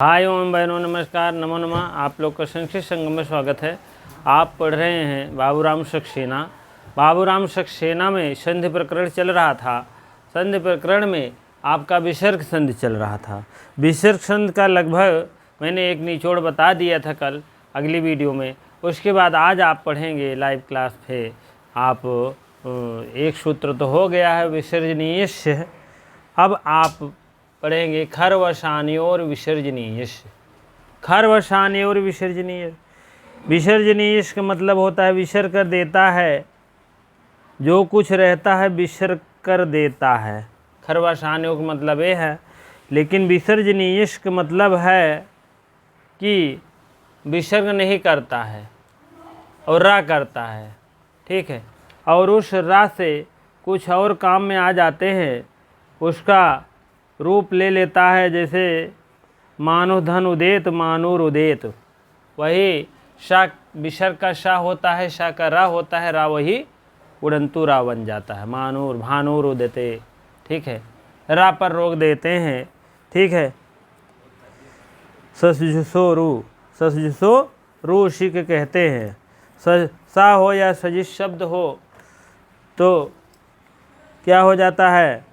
हाय ओम बहनों नमस्कार नमो नमः। आप लोग का संस्कृत संगम में स्वागत है। आप पढ़ रहे हैं बाबूराम सक्सेना। बाबूराम सक्सेना में संधि प्रकरण चल रहा था। संधि प्रकरण में आपका विसर्ग संधि चल रहा था। विसर्ग संधि का लगभग मैंने एक निचोड़ बता दिया था कल अगली वीडियो में। उसके बाद आज आप पढ़ेंगे लाइव क्लास पे। आप एक सूत्र तो हो गया है विसर्जनीयस्य। अब आप पढ़ेंगे खरवशान्योर विसर्जनीयस्य। खरवशान्योर विसर्जनीय। विसर्जनीय का मतलब होता है विसर्ग कर देता है, जो कुछ रहता है विसर्ग कर देता है। खरवशान्यों का मतलब ये है, लेकिन विसर्जनीय का मतलब है कि विसर्ग नहीं करता है और रा करता है। ठीक है, और उस रा से कुछ और काम में आ जाते हैं, उसका रूप ले लेता है। जैसे मानो धन उदेत मानूर उदेत, वही शा विसर्ग का शा होता है, शा का रा होता है, रा वही उड़ंतु रा बन जाता है। मानूर भानूर उदेते। ठीक है, रा पर रोक देते हैं। ठीक है, ससजुसो रू, ससजुसो रू उसी के कहते हैं। सा हो या सजिश शब्द हो तो क्या हो जाता है,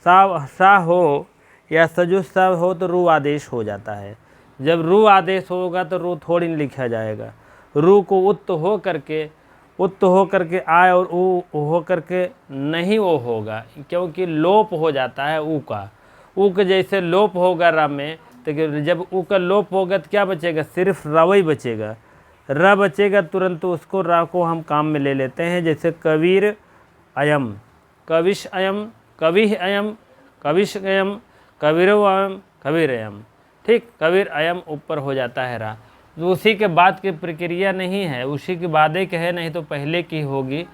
सा हो या सजुस सा हो तो रू आदेश हो जाता है। जब रू आदेश होगा तो रू थोड़ी नहीं लिखा जाएगा। रू को उत्त हो करके आए और ऊ हो करके नहीं वो होगा, क्योंकि लोप हो जाता है ऊ का। ऊ के जैसे लोप होगा रा में, तो जब ऊ का लोप होगा तो क्या बचेगा, सिर्फ रवई बचेगा। र बचेगा तुरंत उसको रा को हम काम में ले लेते हैं। जैसे कबीर अयम, कविश अयम, कवि अयम, कविश अयम, कबीरो अयम, कबीर अयम। ठीक, कबीर अयम ऊपर हो जाता है रा। तो उसी के बाद की प्रक्रिया नहीं है, उसी के बाद एक है, नहीं तो पहले की होगी।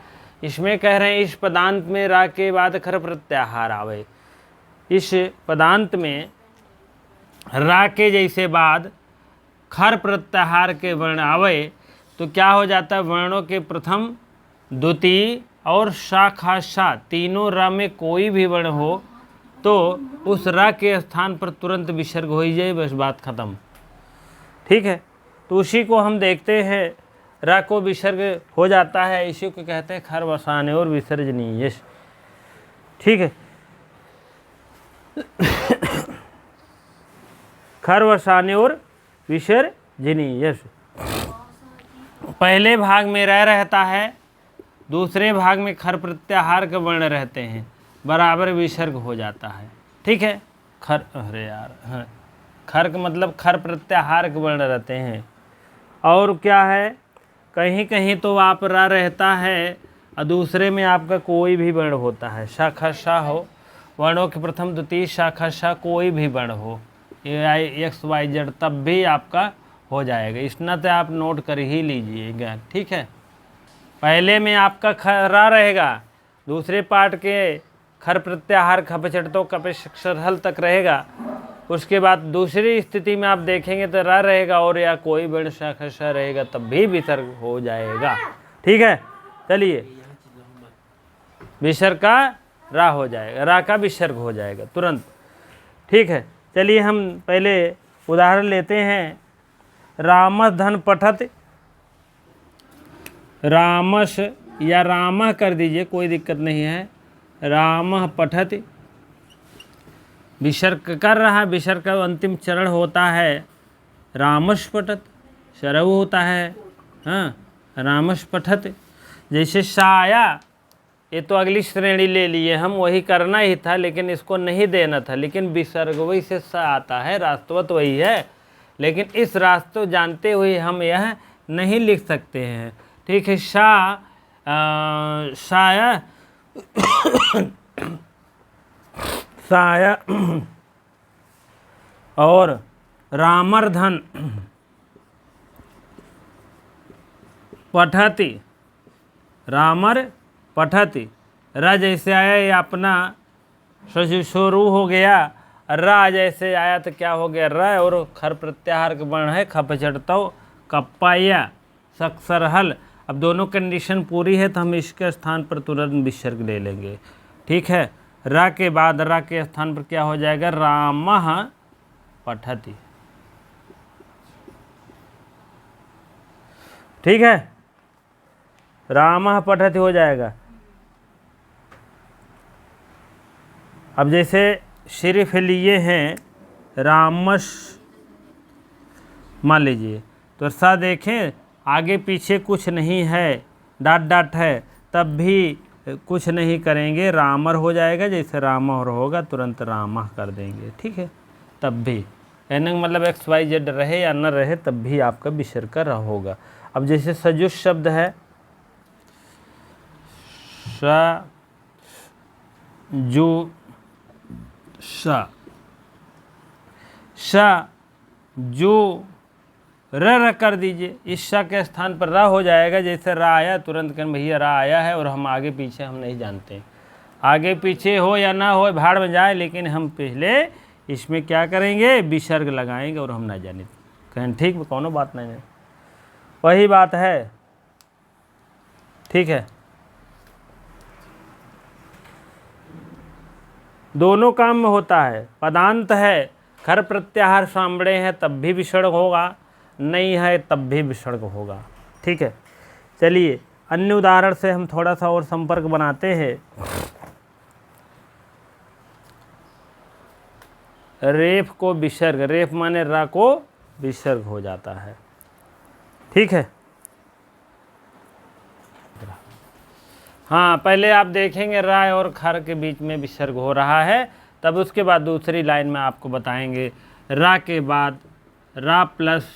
इसमें कह रहे हैं इस पदांत में रा के बाद खर प्रत्याहार आवे। इस पदांत में रा के जैसे बाद खर प्रत्याहार के वर्ण आवे तो क्या हो जाता है, वर्णों के प्रथम द्वितीय और शाखा शा तीनों रा में कोई भी वर्ण हो तो उस रा के स्थान पर तुरंत विसर्ग हो ही जाए, बस बात खत्म। ठीक है, तो उसी को हम देखते हैं, रा को विसर्ग हो जाता है, इसी को कहते हैं खरवशान्योर विसर्जनीय। ठीक है, खरवशान्योर विसर्जनीय। पहले भाग में रा रहता है, दूसरे भाग में खर प्रत्याहार के वर्ण रहते हैं, बराबर विसर्ग हो जाता है। ठीक है, खर, अरे यार, हाँ, खर का मतलब खर प्रत्याहार के वर्ण रहते हैं। और क्या है, कहीं कहीं तो आप रा रहता है और दूसरे में आपका कोई भी वर्ण होता है। शाखा शा हो, वर्णों के प्रथम द्वितीय शाखा शा कोई भी वर्ण हो, एक्स वाई जेड, तब भी आपका हो जाएगा। इतना तो आप नोट कर ही लीजिएगा। ठीक है, पहले में आपका खरा रहेगा, दूसरे पार्ट के खर प्रत्याहार खपचट तो कपेश अक्षर हल तक रहेगा। उसके बाद दूसरी स्थिति में आप देखेंगे तो रा रहेगा और या कोई वर्ण शाखा शा रहेगा, तब भी विसर्ग हो जाएगा। ठीक है, चलिए, विसर्ग का रा हो जाएगा, रा का विसर्ग हो जाएगा तुरंत। ठीक है, चलिए हम पहले उदाहरण लेते हैं। रामस धन पठत, रामस या रामः कर दीजिए, कोई दिक्कत नहीं है। रामः पठत, विसर्ग कर रहा है, विसर्ग का अंतिम चरण होता है रामस पठत, सरव होता है। हाँ, रामस पठत। जैसे साया, ये तो अगली श्रेणी ले लिए हम, वही करना ही था लेकिन इसको नहीं देना था, लेकिन विसर्ग वही से सा आता है, रास्तवत वही है, लेकिन इस रास्तों जानते हुए हम यह नहीं लिख सकते हैं। ठीक है, साया साया और रामर्धन पठति, रामर पठति। र जैसे आया ये अपना शुरू हो गया, रा जैसे आया तो क्या हो गया, र और खर प्रत्याहार के वर्ण है खपचटतो कप्पाया सक्सरहल। अब दोनों कंडीशन पूरी है तो हम इसके स्थान पर तुरंत विसर्ग ले लेंगे। ठीक है, रा के बाद रा के स्थान पर क्या हो जाएगा, रामः पठति। ठीक है, रामः पठति हो जाएगा। अब जैसे सिर्फ लिए हैं रामश, मान लीजिए, तो सा देखें आगे पीछे कुछ नहीं है, डाट डाट है, तब भी कुछ नहीं करेंगे, रामर हो जाएगा। जैसे रामर होगा तुरंत रामः कर देंगे, ठीक है। तब भी कहने का मतलब XYZ रहे या न रहे, तब भी आपका विसर्ग का रह होगा। अब जैसे सजुष शब्द है, स जु स, स जो र कर दीजिए, इस श के स्थान पर रा हो जाएगा। जैसे रा आया तुरंत कहें भैया रा आया है, और हम आगे पीछे हम नहीं जानते, आगे पीछे हो या ना हो भाड़ में जाए, लेकिन हम पहले इसमें क्या करेंगे, विसर्ग लगाएंगे, और हम ना जाने कहें ठीक, कौनो बात नहीं है, वही बात है, ठीक है। दोनों काम में होता है। पदांत है, खर प्रत्याहार सामड़े हैं तब भी विसर्ग होगा, नहीं है तब भी विसर्ग होगा, ठीक है। चलिए अन्य उदाहरण से हम थोड़ा सा और संपर्क बनाते हैं। रेफ को विसर्ग, रेफ माने रा को विसर्ग हो जाता है, ठीक है। हाँ, पहले आप देखेंगे रा और खर के बीच में विसर्ग हो रहा है, तब उसके बाद दूसरी लाइन में आपको बताएंगे रा के बाद रा प्लस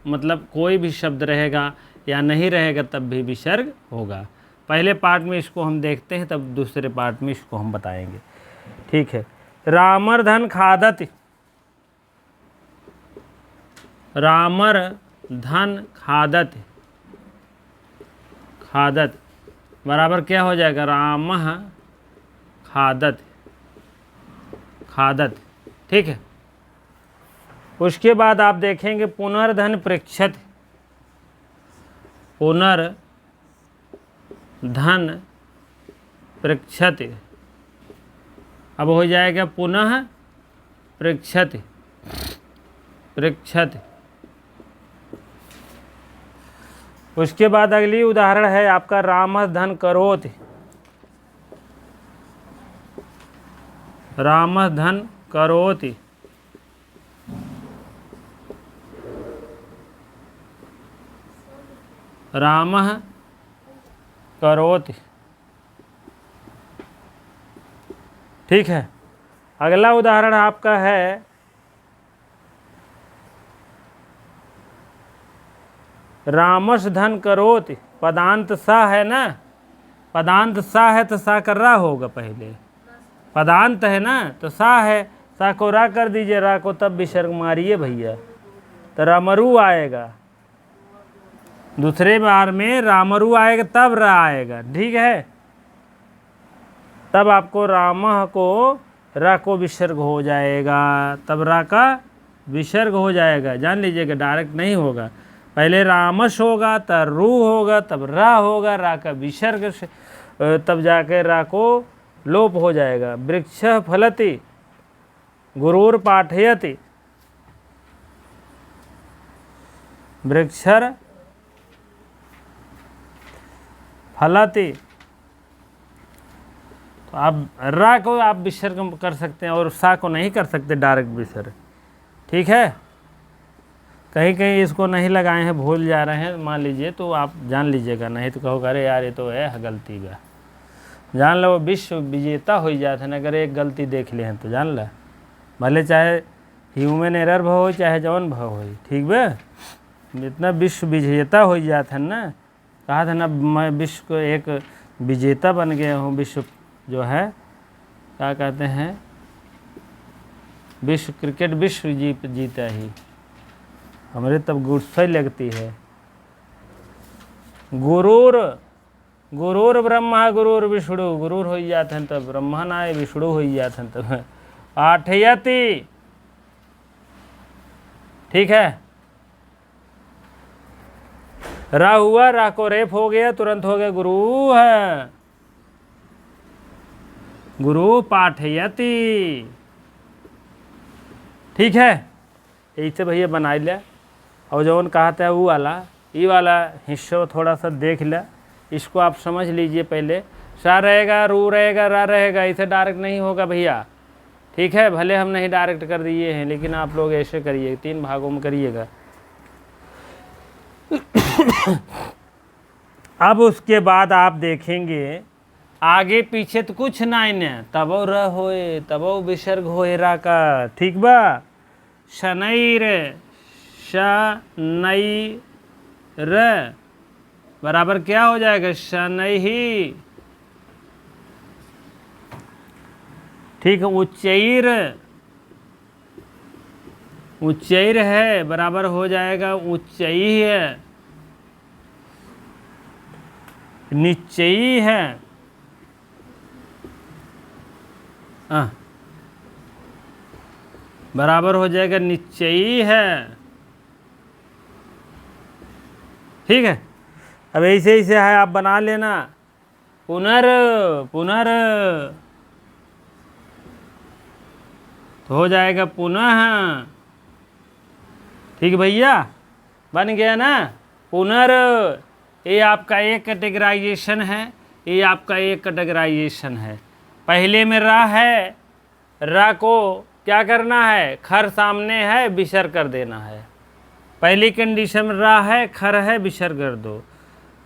मतलब कोई भी शब्द रहेगा या नहीं रहेगा तब भी विसर्ग होगा। पहले पार्ट में इसको हम देखते हैं, तब दूसरे पार्ट में इसको हम बताएंगे, ठीक है। रामर धन खादत, रामर धन खादत, खादत बराबर क्या हो जाएगा, रामः खादत, खादत, ठीक है। उसके बाद आप देखेंगे पुनर्धन पृच्छत, पुनर्धन पृच्छत, अब हो जाएगा पुनः पृच्छत, पृच्छत। उसके बाद अगली उदाहरण है आपका रामः धन करोति, रामः धन करोति, रामः करोति, ठीक है। अगला उदाहरण आपका है रामस धन करोति, पदांत सा है ना, पदांत सा है तो सा कर रा होगा, पहले पदांत है ना तो सा है, सा को रा कर दीजिए, रा को तब विसर्ग मारिए भैया, तो रामरू आएगा। दूसरे बार में रामरू आएगा तब रा आएगा, ठीक है। तब आपको रामः को रा को विसर्ग हो जाएगा, तब रा का विसर्ग हो जाएगा, जान लीजिएगा, डायरेक्ट नहीं होगा। पहले रामस होगा तब रू होगा, तब रा होगा, रा का विसर्ग से तब जाके रा को लोप हो जाएगा। वृक्ष फलति, गुरुर पाठयति, वृक्षर फलति, तो आप रा को आप विसर्ग कर सकते हैं और सा को नहीं कर सकते डायरेक्ट विसर्ग, ठीक है। कहीं कहीं इसको नहीं लगाए हैं, भूल जा रहे हैं मान लीजिए, तो आप जान लीजिएगा, नहीं तो कहोगे अरे यार ये तो है गलती बा, जान लो विश्व विजेता हो जाता है। अगर एक गलती देख ले हैं तो जान ला, भले चाहे ह्यूमन एरर भाव हो चाहे जौन भाव हो, ठीक बे, इतना विश्व विजेता हो जाता है ना। कहा था ना मैं विश्व को एक विजेता बन गया हूँ, विश्व जो है क्या कहते हैं, विश्व क्रिकेट विश्व जीता ही, हमारे तब गुस्सा ही लगती है। गुरूर, गुरूर ब्रह्मा गुरूर विष्णु, गुरूर हो जाते हैं तब ब्रह्मा ना विष्णु हो जाते हैं तब पाठयति, ठीक है। रा हुआ, रा को रेफ हो गया, तुरंत हो गया गुरु है, गुरु पाठयति, ठीक है। ऐसे भैया बना लिया। और जौन कहा था वो वाला ये वाला हिस्सा थोड़ा सा देख लिया, इसको आप समझ लीजिए। पहले सा रहेगा, रू रहेगा, रा रहेगा, इसे डायरेक्ट नहीं होगा भैया, ठीक है। भले हम नहीं डायरेक्ट कर दिए हैं, लेकिन आप लोग ऐसे करिए, 3 भागों में करिएगा। अब उसके बाद आप देखेंगे आगे पीछे तो कुछ नहीं है, तबो र होए, तबो विसर्ग होए रा का, ठीक बा। शनैर, शनैर बराबर क्या हो जाएगा, शनैही, ठीक है। उच्चैर, उच्चैर है बराबर हो जाएगा उच्चई है, निश्चयी है, बराबर हो जाएगा निश्चयी है, ठीक है। अब ऐसे ऐसे है, आप बना लेना। पुनर, पुनर तो हो जाएगा पुनः, ठीक है भैया, बन गया ना। पुनर, ये आपका एक कैटेगराइजेशन है, ये आपका एक कैटेगराइजेशन है। पहले में रा है, रा को क्या करना है, खर सामने है, विसर्ग कर देना है। पहली कंडीशन में रा है, खर है, विसर्ग कर दो।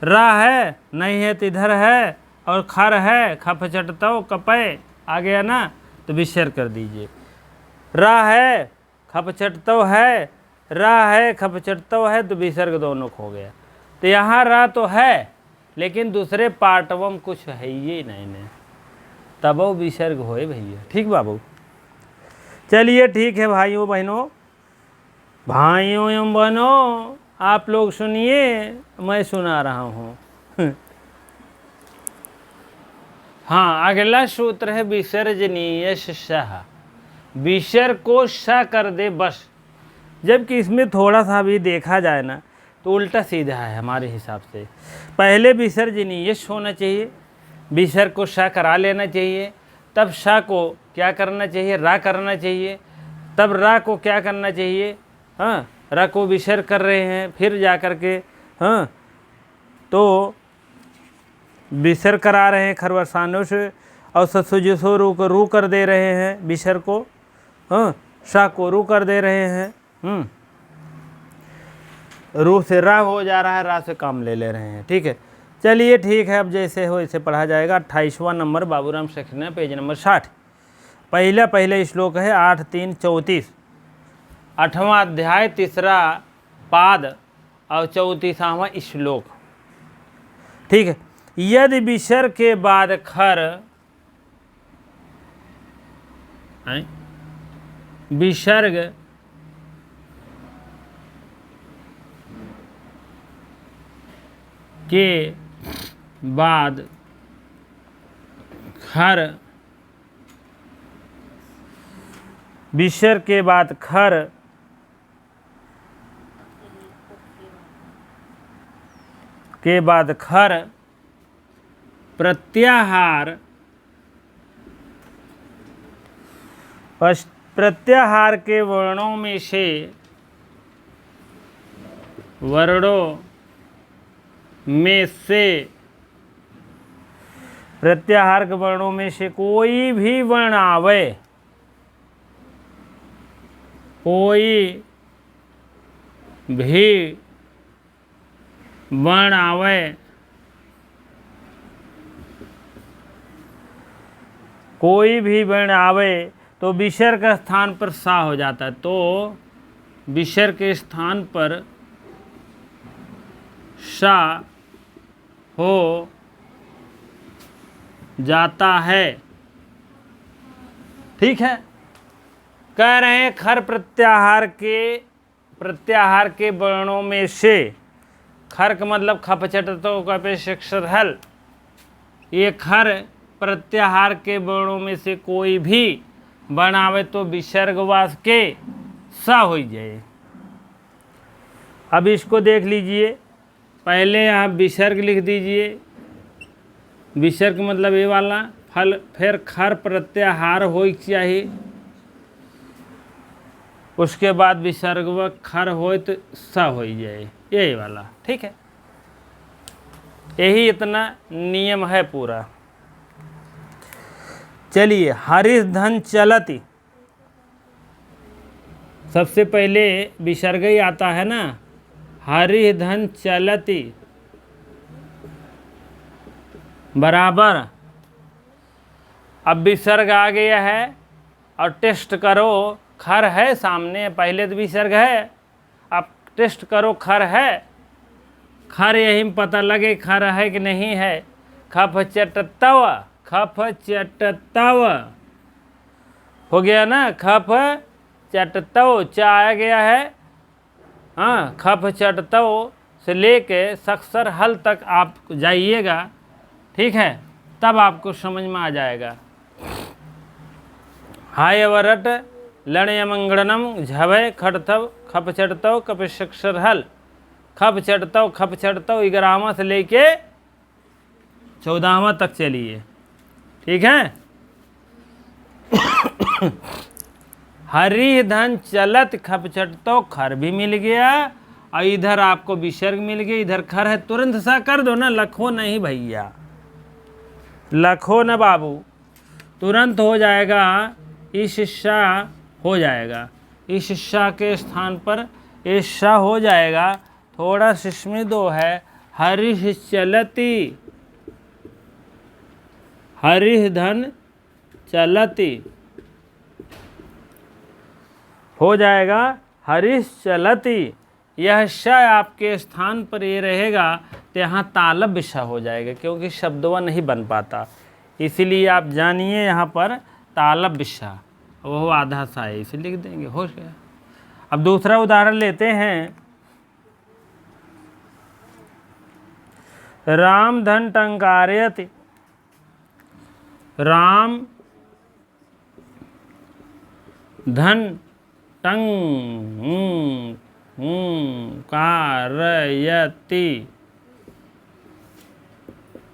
रा है, नहीं है तो इधर है, और खर है, खप चटतो कपे आ गया ना, तो विसर्ग कर दीजिए। रा है, खप चटतो है, रा है, खप चटतो है, तो विसर्ग दोनों खो गया। तो यहाँ रा तो है, लेकिन दूसरे पार्टवों में कुछ है ही नहीं, तब वो विसर्ग होए भैया, ठीक बाबू। चलिए ठीक है भाइयों बहनों, भाइयों एवं बहनों, आप लोग सुनिए, मैं सुना रहा हूँ। हाँ, अगला सूत्र है विसर्जनीय सह, विसर्ग को स कर दे बस। जबकि इसमें थोड़ा सा भी देखा जाए ना, तो उल्टा सीधा है हमारे हिसाब से। पहले विसर्जनीय होना चाहिए, विसर्ग को स करा लेना चाहिए, तब स को क्या करना चाहिए, रा करना चाहिए, तब रा को क्या करना चाहिए, हाँ, रा को विसर्ग कर रहे हैं, फिर जा कर के हाँ, तो विसर्ग करा रहे हैं खरवरसानों से, और ससुजसो रू को रू कर दे रहे हैं विसर्ग को, हाँ, सा को रू कर दे रहे हैं, रू से रा हो जा रहा है, रा से काम ले रहे हैं, ठीक है। चलिए ठीक है, अब जैसे हो इसे पढ़ा जाएगा। 28वां नंबर बाबूराम सखना, पेज नंबर 60। पहला श्लोक है 8-3-34, 8वां अध्याय, 3रा पाद और 34वां श्लोक, ठीक है। यदि विसर्ग के बाद खर, विसर्ग के बाद खर, विसर्ग के बाद खर के बाद खर प्रत्याहार, प्रत्याहार के वर्णों में से, प्रत्याहार के वर्णों में से कोई भी वर्ण आवे, कोई भी वर्ण आवे, कोई भी वर्ण आवे तो विसर्ग के स्थान पर सा हो जाता है। तो विसर्ग के स्थान पर सा हो जाता है, ठीक है। कह रहे हैं खर प्रत्याहार के वर्णों में से, खर का मतलब खपचटतो कपेक्षर हल, ये खर प्रत्याहार के वर्णों में से कोई भी बनावे तो विसर्गवास के सा हो जाए। अब इसको देख लीजिए, पहले आप विसर्ग लिख दीजिए, विसर्ग मतलब ये वाला फल, फिर खर प्रत्याहार हो चाहिए, उसके बाद विसर्ग व खर हो तो स हो जाए, यही वाला। ठीक है, यही इतना नियम है पूरा। चलिए, हरिश धन चलती, सबसे पहले विसर्ग ही आता है ना, हरिश धन चलती बराबर। अब विसर्ग आ गया है और टेस्ट करो, खर है सामने, पहले तो विसर्ग है, अब टेस्ट करो खर है, खर यही में पता लगे खर है कि नहीं है। खप चटतव, खप चटतव हो गया ना, खप चटतव चा आ गया है। हाँ, खप चटतव से लेके सक्सर हल तक आप जाइएगा, ठीक है, तब आपको समझ में आ जाएगा। हाय वरट लणयमंगणम झवय खटथव खप चटतव कप सक्सर हल, खप चटतव 11वां से लेके 14वां तक चलिए, ठीक है। हरि धन चलत खप चटतव, खर भी मिल गया और इधर आपको विसर्ग मिल गया, इधर खर है, तुरंत सा कर दो ना, लखो नहीं भैया, लखो न बाबू, तुरंत हो जाएगा, इस सा हो जाएगा, इस सा के स्थान पर इस सा हो जाएगा, थोड़ा सिस्मी दो है, हरिश चलती, हरिश धन चलती हो जाएगा, हरिश चलती। यह श आपके स्थान पर ये रहेगा तो यहाँ तालब विषा हो जाएगा, क्योंकि शब्दवा नहीं बन पाता, इसीलिए आप जानिए यहाँ पर तालब विषा, वो आधा सा है, इसे लिख देंगे, हो गया। अब दूसरा उदाहरण लेते हैं। राम धन टंकारयति, राम धन टंकारयति।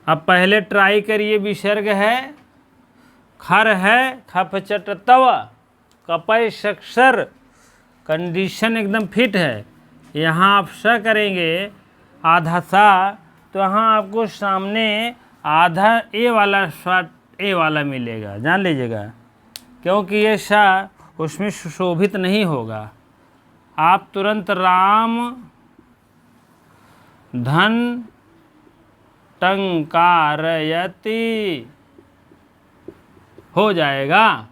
अब पहले ट्राई करिए, विसर्ग है, खर है, खप चटतव कपय सक्सर, कंडीशन एकदम फिट है। यहाँ आप स करेंगे आधा सा, तो यहाँ आपको सामने आधा ए वाला स्वाट ए वाला मिलेगा, जान लीजिएगा, क्योंकि ये सा उसमें सुशोभित नहीं होगा। आप तुरंत राम धन टंकारयति हो जाएगा,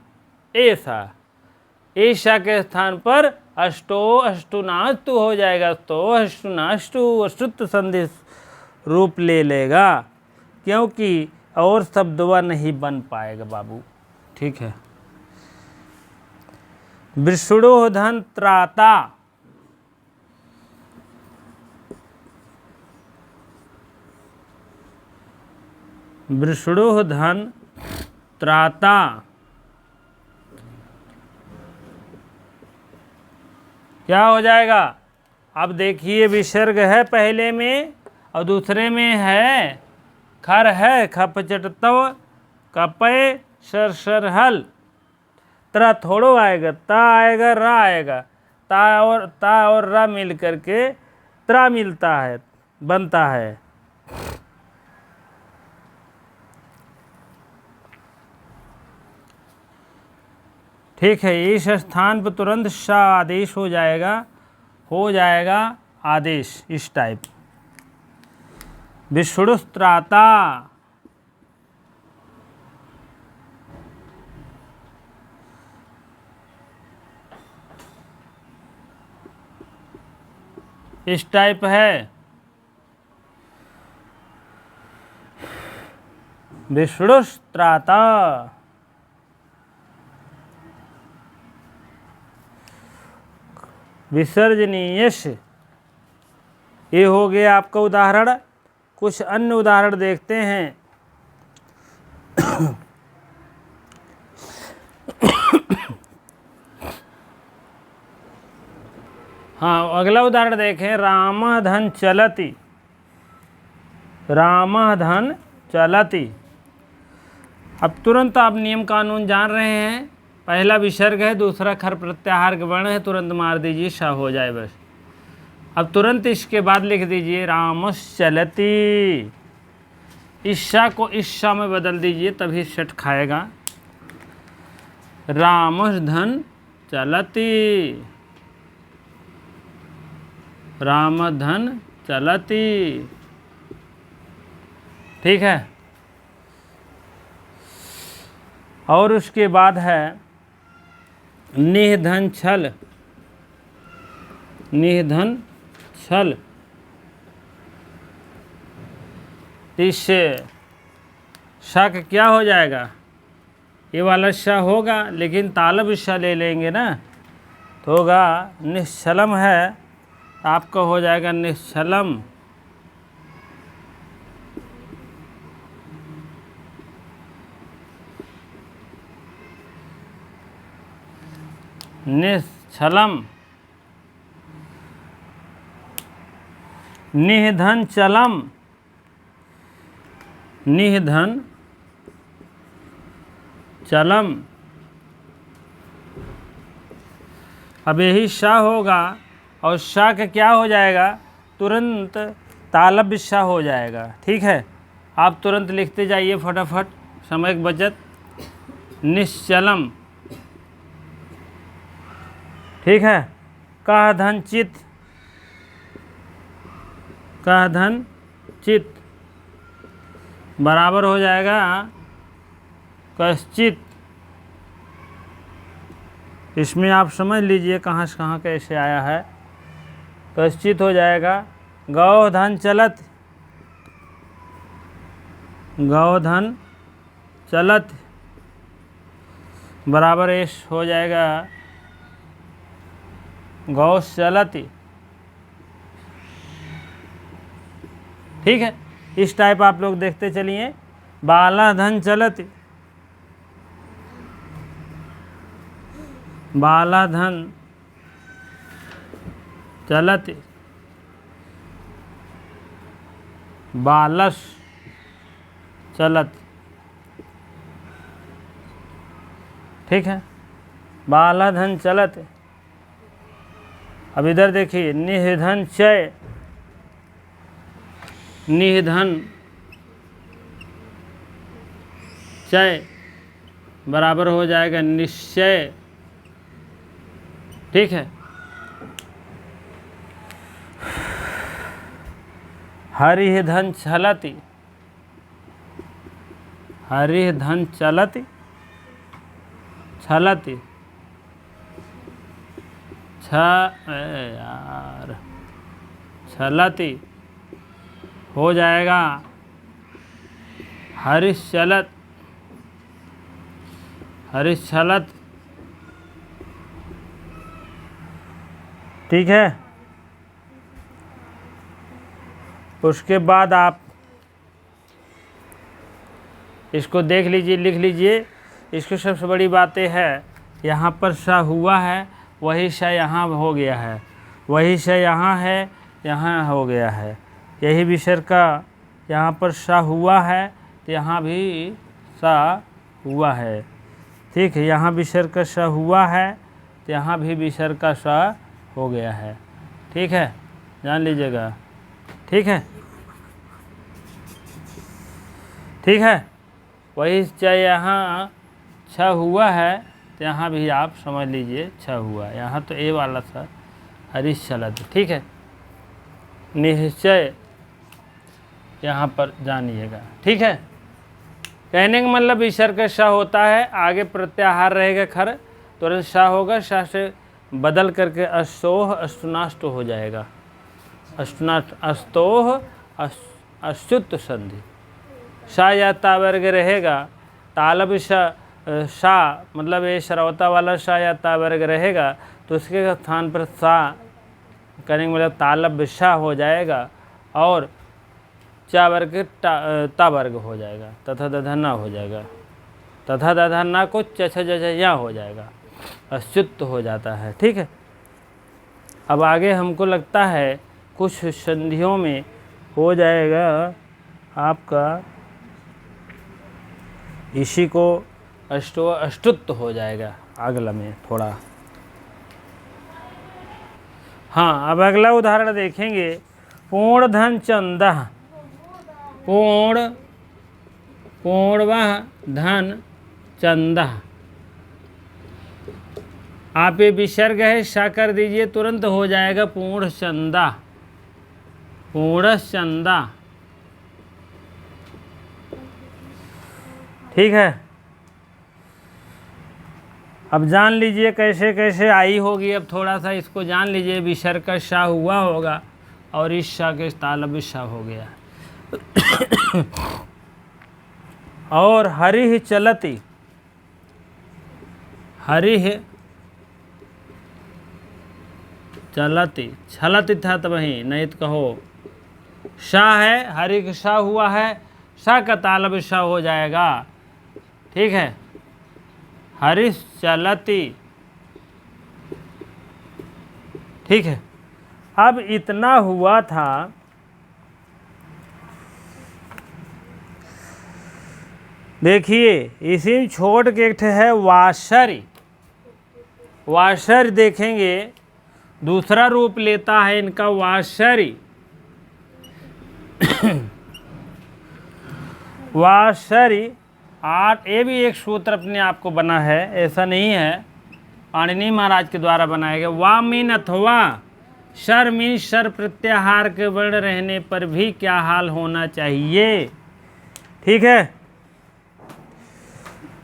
ऐसा के स्थान पर अष्टो अष्टुनास्तु हो जाएगा, तो अष्टुनास्तु अष्टुत संधि रूप ले लेगा, क्योंकि और शब्दवा नहीं बन पाएगा बाबू, ठीक है। विष्णु धन त्राता, विष्णु धन त्राता, क्या हो जाएगा? अब देखिए, विसर्ग है पहले में और दूसरे में है खर है, खप चटतव कपय सर हल, त्र थोड़ो आएगा, ता आएगा, रा आएगा, ता और रा मिल करके त्रा मिलता है, बनता है। ठीक है, इस स्थान पर तुरंत सा आदेश हो जाएगा आदेश, इस टाइप। विष्णुस्त्राता, इस टाइप है। विष्णुस्त्राता, विसर्जनीयश, ये हो गया आपका उदाहरण। कुछ अन्य उदाहरण देखते हैं। हाँ, अगला उदाहरण देखें। रामः धन चलति, रामः धन चलति। अब तुरंत आप नियम कानून जान रहे हैं पहला विसर्ग है, दूसरा खर प्रत्याहार का वर्ण है, तुरंत मार दीजिए, श हो जाए बस। अब तुरंत इसके बाद लिख दीजिए रामश्चलति, इस श को इस श में बदल दीजिए, तभी शट खाएगा। रामधन चलति, रामधन चलति, ठीक है। और उसके बाद है निधन छल, निधन छल, इससे श का क्या हो जाएगा, ये वाला श होगा, लेकिन तालब श ले लेंगे ना, तो होगा निश्चलम है, आपका हो जाएगा निश्चलम। निश्चलम, निधन चलम, निधन चलम। अब यही श होगा, और श का क्या हो जाएगा, तुरंत तालब श हो जाएगा, ठीक है। आप तुरंत लिखते जाइए फटाफट, समय की बचत। निश्चलम, ठीक है। कह धन चित, कह धन चित बराबर हो जाएगा कश्चित। इसमें आप समझ लीजिए कहाँ से कहाँ कैसे आया है। कश्चित हो जाएगा गौधन चलत, गौधन चलत बराबर एस हो जाएगा गौस चलति, ठीक है। इस टाइप आप लोग देखते चलिए। बाला धन चलति, बाला धन चलति, बालस चलत, ठीक है। बाला धन चलत। अब इधर देखिए निधन चय, निधन चय बराबर हो जाएगा निश्चय, ठीक है। हरि धन चलति, हरि धन चलति, छलति, यार छलति हो जाएगा हरिश्चलत, हरिश्चलत, ठीक है। उसके बाद आप इसको देख लीजिए, लिख लीजिए। इसकी सबसे बड़ी बातें है, यहाँ पर श हुआ है, वही श यहाँ हो गया है, वही श यहाँ है, यहाँ हो गया है। यही विसर्ग का यहाँ पर श हुआ है, तो यहाँ भी स हुआ है, ठीक है। यहाँ विसर्ग का श हुआ है, तो यहाँ भी विसर्ग का स हो गया है, ठीक है, जान लीजिएगा, ठीक है, ठीक है। वही चाहे यहाँ छ हुआ है, तो यहाँ भी आप समझ लीजिए छ हुआ, यहाँ तो ए वाला था हरिश्चलत, ठीक है। निश्चय यहाँ पर जानिएगा, ठीक है। कहने का मतलब विसर्ग का श होता है, आगे प्रत्याहार रहेगा खर, तुरंत श होगा, श से बदल करके अस्तोह अस्तुनाष्ट हो जाएगा, अस्तुनाष्ट, अस्तोह अच्युत संधि। श या ता वर्ग रहेगा, तालब श मतलब ये श्रवता वाला श या ता वर्ग रहेगा, तो उसके स्थान पर सा करेंगे मतलब तालब श हो जाएगा, और चा वर्ग ता वर्ग हो जाएगा, तथा दधना हो जाएगा, तथा दधना को चछ जया हो जाएगा, अच्युत हो जाता है, ठीक है। अब आगे हमको लगता है कुछ संधियों में हो जाएगा आपका, इसी को अष्टुत्व हो जाएगा। अगला में थोड़ा। हाँ, अब अगला उदाहरण देखेंगे। पूर्ण धन चंदा, पूर्णवः धन चंदा। आप ये विसर्ग है सा कर दीजिए, तुरंत हो जाएगा पूर्ण चंदा, पूर्ण चंदा। ठीक है, अब जान लीजिए कैसे कैसे आई होगी। अब थोड़ा सा इसको जान लीजिए। विसर्ग का सा हुआ होगा और इस सा के तालब सा हो गया। और हरिः चलति, हरिः चलति, छलति था तब वहीं, नहीं तो कहो सा है, हरि का सा हुआ है, सा का तालब सा हो जाएगा। ठीक है, हरिः चलति। ठीक है, अब इतना हुआ था। देखिए इसी में छोड़ के एक है वाशरी। वाशर देखेंगे दूसरा रूप लेता है इनका वाशरी। वाशरी ये भी एक सूत्र अपने आप को बना है, ऐसा नहीं है, पाणिनि महाराज के द्वारा बनाया गया। वा मीन अथवा शर मीन शर प्रत्याहार के वर्ण रहने पर भी क्या हाल होना चाहिए। ठीक है,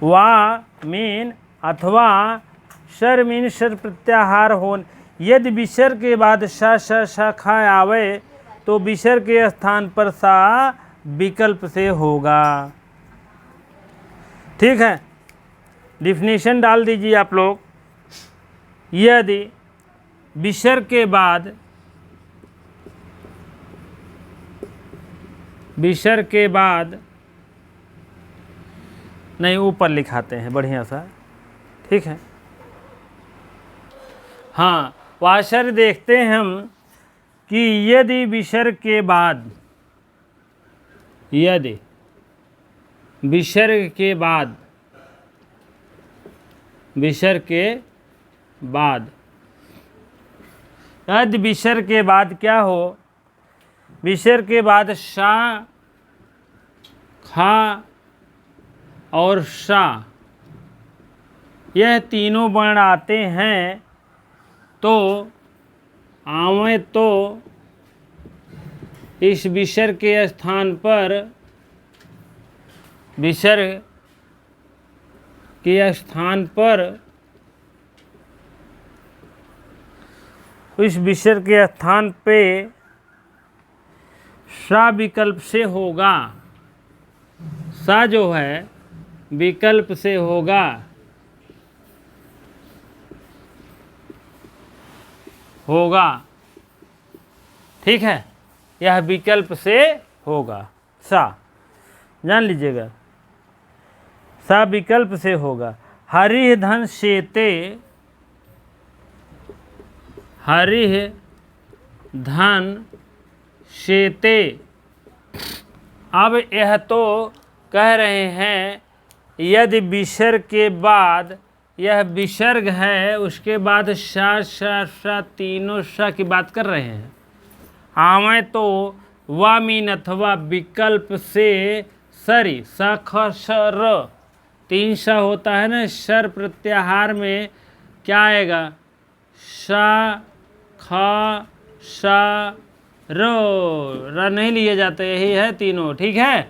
वा मीन अथवा शर मीन शर प्रत्याहार हो। यदि विसर्ग के बाद श खा आवे तो विसर्ग के स्थान पर सा विकल्प से होगा। ठीक है, डिफिनीशन डाल दीजिए आप लोग। यदि विसर्ग के बाद नहीं, ऊपर लिखाते हैं बढ़िया सा। ठीक है, हाँ, वाशर देखते हैं हम कि यदि विसर्ग के बाद, यदि विसर्ग के बाद, विसर्ग के बाद, यदि विसर्ग के बाद क्या हो, विसर्ग के बाद शा, खा और शा, यह तीनों वर्ण आते हैं तो आवें तो इस विसर्ग के स्थान पर, विसर्ग के स्थान पर, इस विसर्ग के स्थान पे सा विकल्प से होगा। सा जो है विकल्प से होगा, होगा। ठीक है, यह विकल्प से होगा, सा जान लीजिएगा, सा विकल्प से होगा। हरिः धन शेते, हरिः धन शेते। अब यह तो कह रहे हैं यदि विसर्ग के बाद, यह विसर्ग है उसके बाद सा तीनों सा की बात कर रहे हैं। आवें तो वा मीन अथवा विकल्प से सरी, स ख श र, तीन सा होता है ना। शर प्रत्याहार में क्या आएगा, सा ख सा र नहीं लिए जाते, यही है तीनों। ठीक है,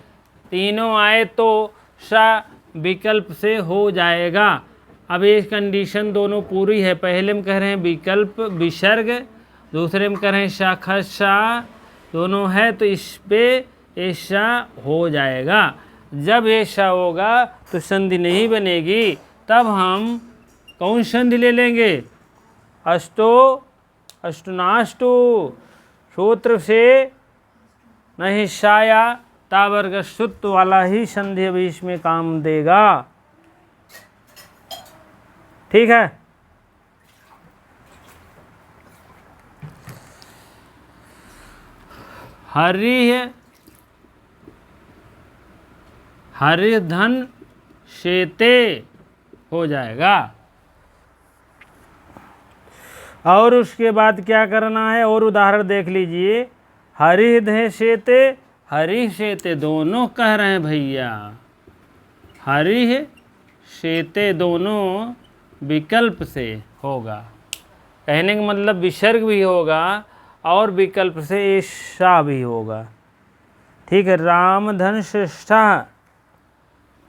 तीनों आए तो सा विकल्प से हो जाएगा। अब ये कंडीशन दोनों पूरी है। पहले में कह रहे हैं विकल्प विसर्ग, दूसरे में कह रहे हैं शाखा सा, दोनों है तो इस पे ऐसा हो जाएगा। जब ऐसा होगा तो संधि नहीं बनेगी, तब हम कौन संधि ले लेंगे, अष्टो अष्टनाष्टो सूत्र से नहीं, साया तावर्ग सूत्र वाला ही संधि अभी इसमें काम देगा। ठीक है, हरिः धन शेते हो जाएगा। और उसके बाद क्या करना है, और उदाहरण देख लीजिए। हरिह शेते, हरि शेते दोनों कह रहे हैं भैया, हरिह शेते दोनों विकल्प से होगा। कहने का मतलब विसर्ग भी होगा और विकल्प से ईशा भी होगा। ठीक है। राम धन श्रेष्ठा,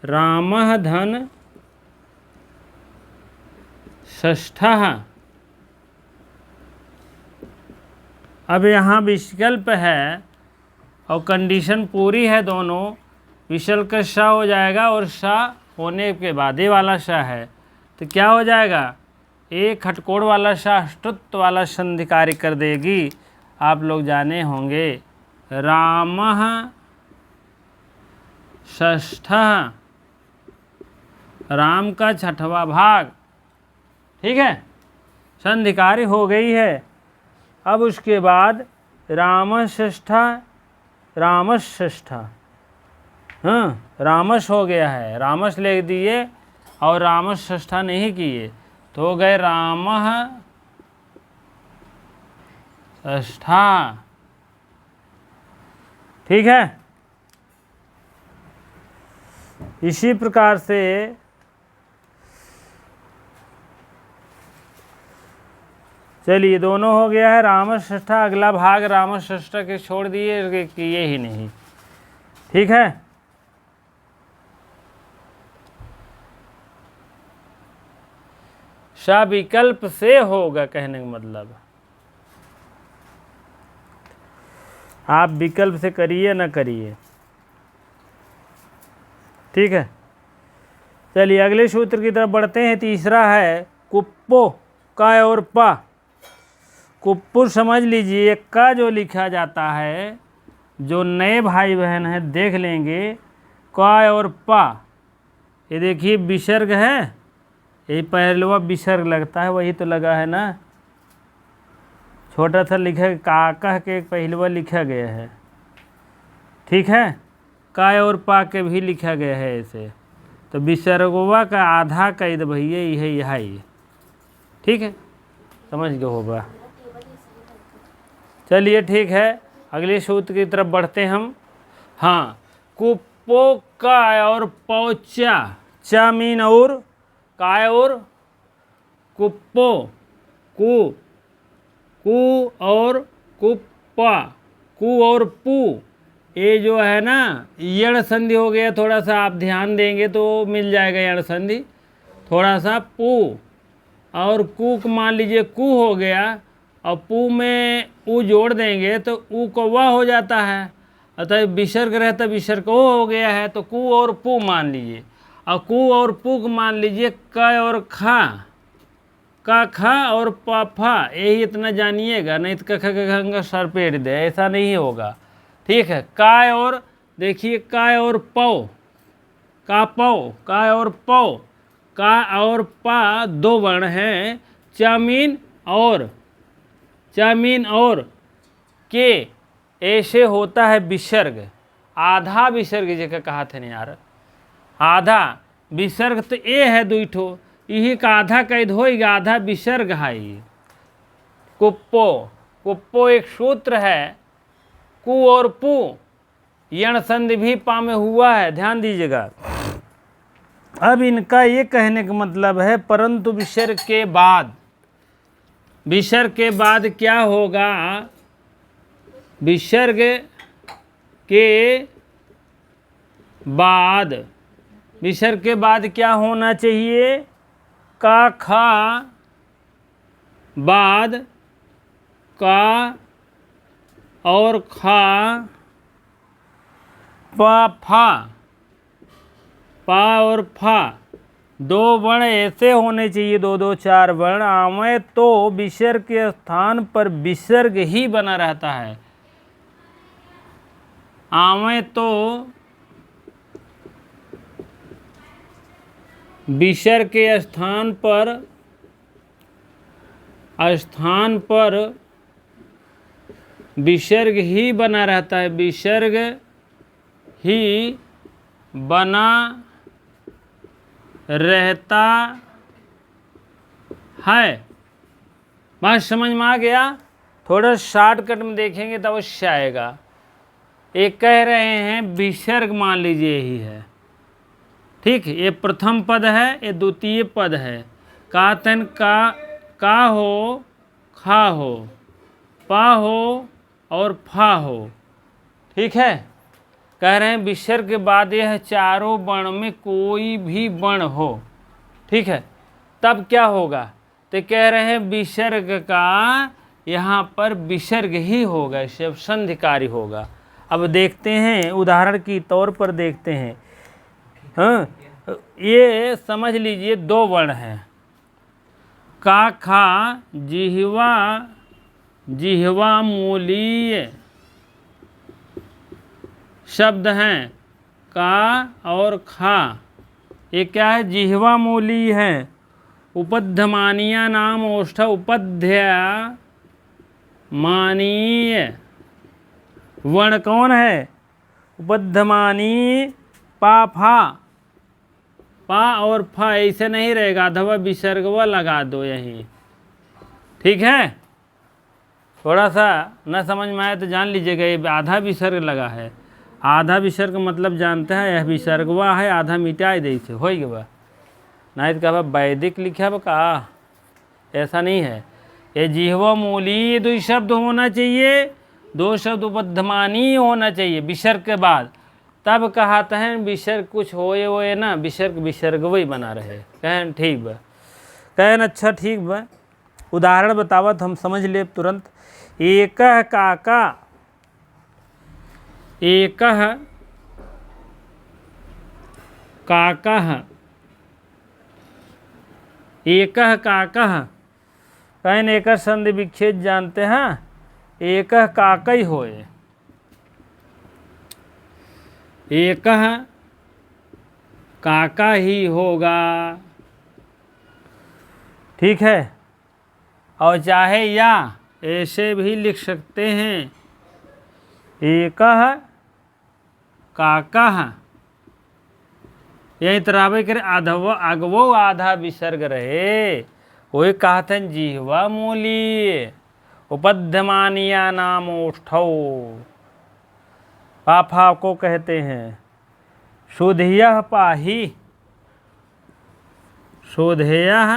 रामः धन षष्ठः। अब यहाँ विकल्प है और कंडीशन पूरी है दोनों, विसर्ग का श हो जाएगा और श होने के बाद ये वाला श है तो क्या हो जाएगा, एक खटकोड़ वाला श अष्टुत्व वाला संधि कार्य कर देगी। आप लोग जाने होंगे रामः षष्ठः, राम का छठवां भाग। ठीक है, संधि कार्य हो गई है। अब उसके बाद रामषष्ठा, रामषष्ठा, हाँ रामश हो गया है, रामश लिख दिए और रामषष्ठा नहीं किए तो हो गए रामः षष्ठा। ठीक है। इसी प्रकार से चलिए दोनों हो गया है रामषष्ठा। अगला भाग रामषष्ठा के छोड़ दिए, किए ही नहीं। ठीक है। श विकल्प से होगा, कहने का मतलब आप विकल्प से करिए ना करिए। ठीक है। चलिए अगले सूत्र की तरफ बढ़ते हैं। तीसरा है कुप्पो, का और पा। कुप्पू समझ लीजिए, का जो लिखा जाता है, जो नए भाई बहन हैं देख लेंगे, का और पा, ये देखिए विसर्ग है, यही पहलवा विसर्ग लगता है, वही तो लगा है ना, छोटा सा लिखा का कह के पहलवा लिखा गया है। ठीक है। का और पा के भी लिखा गया है ऐसे, तो विसर्गवा का आधा कैद भैया यही यही। ठीक है, समझ गए होगा। चलिए ठीक है, अगले सूत्र की तरफ बढ़ते हम। हाँ, कुप्पो का और पौचा, चा मीन और काय और कुप्पो, कु और कुप्पा, कु और पू, ये जो है ना यण संधि हो गया। थोड़ा सा आप ध्यान देंगे तो मिल जाएगा यण संधि। थोड़ा सा पू और कु मान लीजिए कु हो गया और पू में ऊ जोड़ देंगे तो ऊ को वह हो जाता है, अतः विसर्ग रहता विसर्ग वो हो गया है। तो कु और पू मान लीजिए, और कु और पू को मान लीजिए क और खा, का खा और पा फा, यही इतना जानिएगा, नहीं तो कख खंगा सर पेट दे, ऐसा नहीं होगा। ठीक है। काय और देखिए काय और पौ, का पौ, काय और पौ, का और पा दो वर्ण हैं। चामीन और, चामीन और के ऐसे होता है विसर्ग, आधा विसर्ग जगह कहा थे यार, आधा विसर्ग तो ए है दुई ठो, यही का आधा कैद होएगा, आधा विसर्ग है ये। कुप्पो, कुप्पो एक सूत्र है, कु और पू यण संधि भी पा में हुआ है, ध्यान दीजिएगा। अब इनका ये कहने का मतलब है परंतु विसर्ग के बाद, विसर्ग के बाद क्या होगा, विसर्ग के बाद, विसर्ग के बाद क्या होना चाहिए, का खा बाद का और खा पा फा, पा और फा दो वर्ण ऐसे होने चाहिए, दो दो चार वर्ण आवे तो विसर्ग के स्थान पर विसर्ग ही बना रहता है। आवे तो विसर्ग के स्थान पर विसर्ग ही बना रहता है, विसर्ग ही बना रहता है। बात समझ में आ गया? थोड़ा शॉर्टकट में देखेंगे तो अवश्य आएगा। एक कह रहे हैं विसर्ग, मान लीजिए यही है, ठीक, ये प्रथम पद है, ये द्वितीय पद है। का तन का हो, खा हो, पा हो और फा हो, ठीक है। कह रहे हैं विसर्ग के बाद यह चारों वर्ण में कोई भी वर्ण हो, ठीक है, तब क्या होगा? तो कह रहे हैं विसर्ग का यहाँ पर विसर्ग ही होगा, सिर्फ संधिकारी होगा। अब देखते हैं, उदाहरण की तौर पर देखते हैं। हाँ, ये समझ लीजिए दो वर्ण हैं, का खा जिह्वा मूलीय शब्द हैं, का और खा, ये क्या है? जिह्वा मूली है। उपध्यमानीय नाम ओष्ठ उपध्य मानीय वर्ण कौन है? उपध्यमानी पा फा, पा और फा ऐसे नहीं रहेगा, अथवा विसर्गवा लगा दो यहीं, ठीक है। थोड़ा सा न समझ में आए तो जान लीजिएगा, ये आधा विसर्ग लगा है। आधा विसर्ग मतलब जानते हैं, यह विसर्गवा है, आधा मिटाई दे से हो गया। नहीं तो कहा वैदिक लिखा का, ऐसा नहीं है। ये जिह्वा मूली दो शब्द होना चाहिए, दो शब्द उपध्यमानी होना चाहिए विसर्ग के बाद, तब कहते हैं विसर्ग कुछ होए होए ना, विसर्ग वही बना रहे। कहन ठीक बा, कहन अच्छा ठीक बा। उदाहरण बतावत हम समझ ले तुरंत। एकह काका, एकह काकह, एकह काकह, कहन एक संधि विच्छेद जानते हैं, एकह काकई होए, एकह काका ही होगा, ठीक है। और चाहे या ऐसे भी लिख सकते हैं, एकह काकह, यही तरह करे अगवो आधा विसर्ग रहे, वही कहते हैं जिह्वा मूली उपध्यमानिया नाम ओष्ठौ, पाफा को कहते हैं। शोधेयः पाही, शोधेयः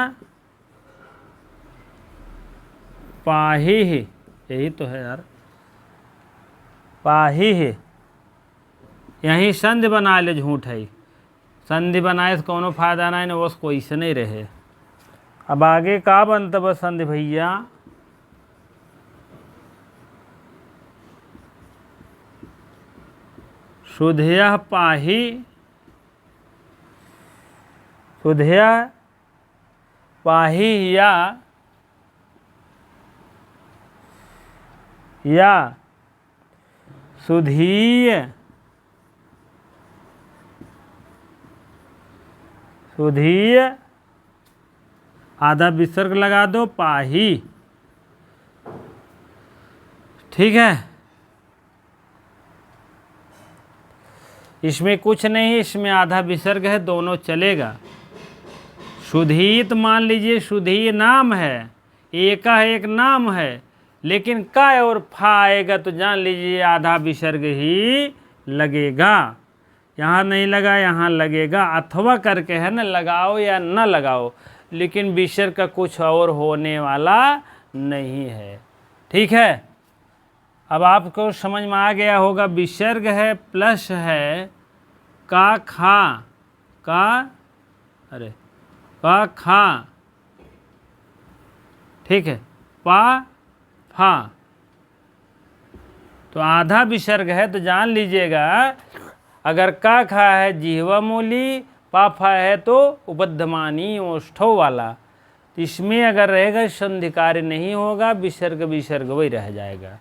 पाही, यही तो है यार, पाही, यहीं संधि बना ले, झूठ है, संधि बनाए तो कोनो फायदा नहीं, ना बस कोई से नहीं रहे। अब आगे का बनता बस संधि भैया, शुद्धया पाही, शुद्धया पाही या सुधीय, सुधीय आधा विसर्ग लगा दो, पाही, ठीक है। इसमें कुछ नहीं, इसमें आधा विसर्ग है, दोनों चलेगा। सुधीत मान लीजिए, सुधी नाम है, एका एक नाम है, लेकिन का और फा आएगा तो जान लीजिए आधा विसर्ग ही लगेगा। यहाँ नहीं लगा, यहाँ लगेगा, अथवा करके है ना, लगाओ या न लगाओ, लेकिन विसर्ग का कुछ और होने वाला नहीं है, ठीक है। अब आपको समझ में आ गया होगा, विसर्ग है प्लस है का खा, का अरे का खा, ठीक है, पा फा, तो आधा विसर्ग है तो जान लीजिएगा, अगर का खा है जिह्वा मूली, पा फा है तो उपध्यमानी ओष्ठों वाला, तो इसमें अगर रहेगा संधिकारी नहीं होगा, विसर्ग विसर्ग वही रह जाएगा।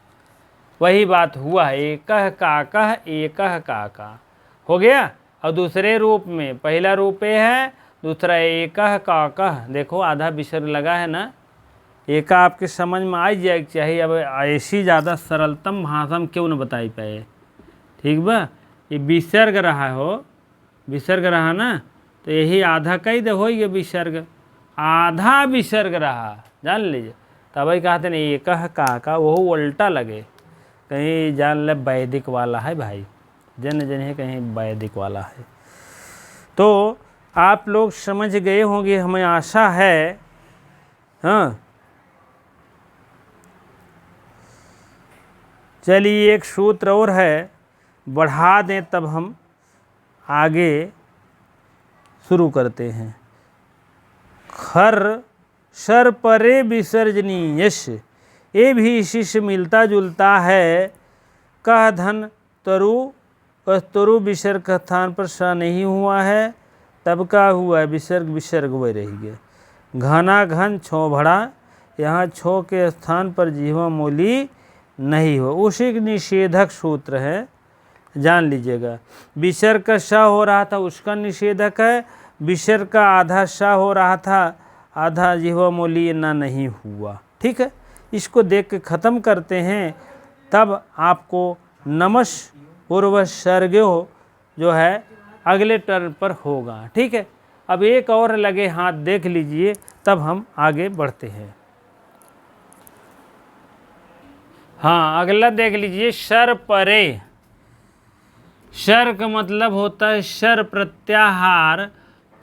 वही बात हुआ है, एकह काकह एकह काका हो गया। और दूसरे रूप में, पहला रूप ये है, दूसरा एकह काकह, देखो आधा विसर्ग लगा है ना, एका आपके समझ में आ जाए चाहिए। अब ऐसी ज़्यादा सरलतम भाषा में क्यों न बताई पाए, ठीक बा। ये विसर्ग रहा हो, विसर्ग रहा ना, तो यही आधा कही दे हो, ये विसर्ग आधा विसर्ग रहा, जान लीजिए। तभी कहते नहीं एक का वो उल्टा लगे, कहीं जान ले वैदिक वाला है भाई, जन जन है कहीं वैदिक वाला है। तो आप लोग समझ गए होंगे, हमें आशा है। हाँ, चलिए एक सूत्र और है, बढ़ा दें तब हम आगे शुरू करते हैं। खर सर परे विसर्जनी यश, ये भी इसी से मिलता जुलता है। कह धन तरु, तरु विसर्ग का स्थान पर स नहीं हुआ है, तब का हुआ है विसर्ग, विसर्ग वही रही गया। घना घन छो भड़ा, यहाँ छो के स्थान पर जीवा मूली नहीं हो, उसी निषेधक सूत्र है, जान लीजिएगा। विसर्ग का स हो रहा था उसका निषेधक है, विसर्ग का आधा स हो रहा था, आधा जीवा मूली ना नहीं हुआ। ठीक है, इसको देख के ख़त्म करते हैं, तब आपको नमस् पूर्व सर्गो जो है अगले टर्न पर होगा। ठीक है, अब एक और लगे हाथ देख लीजिए, तब हम आगे बढ़ते हैं। हाँ, अगला देख लीजिए, शर परे। शर का मतलब होता है शर प्रत्याहार,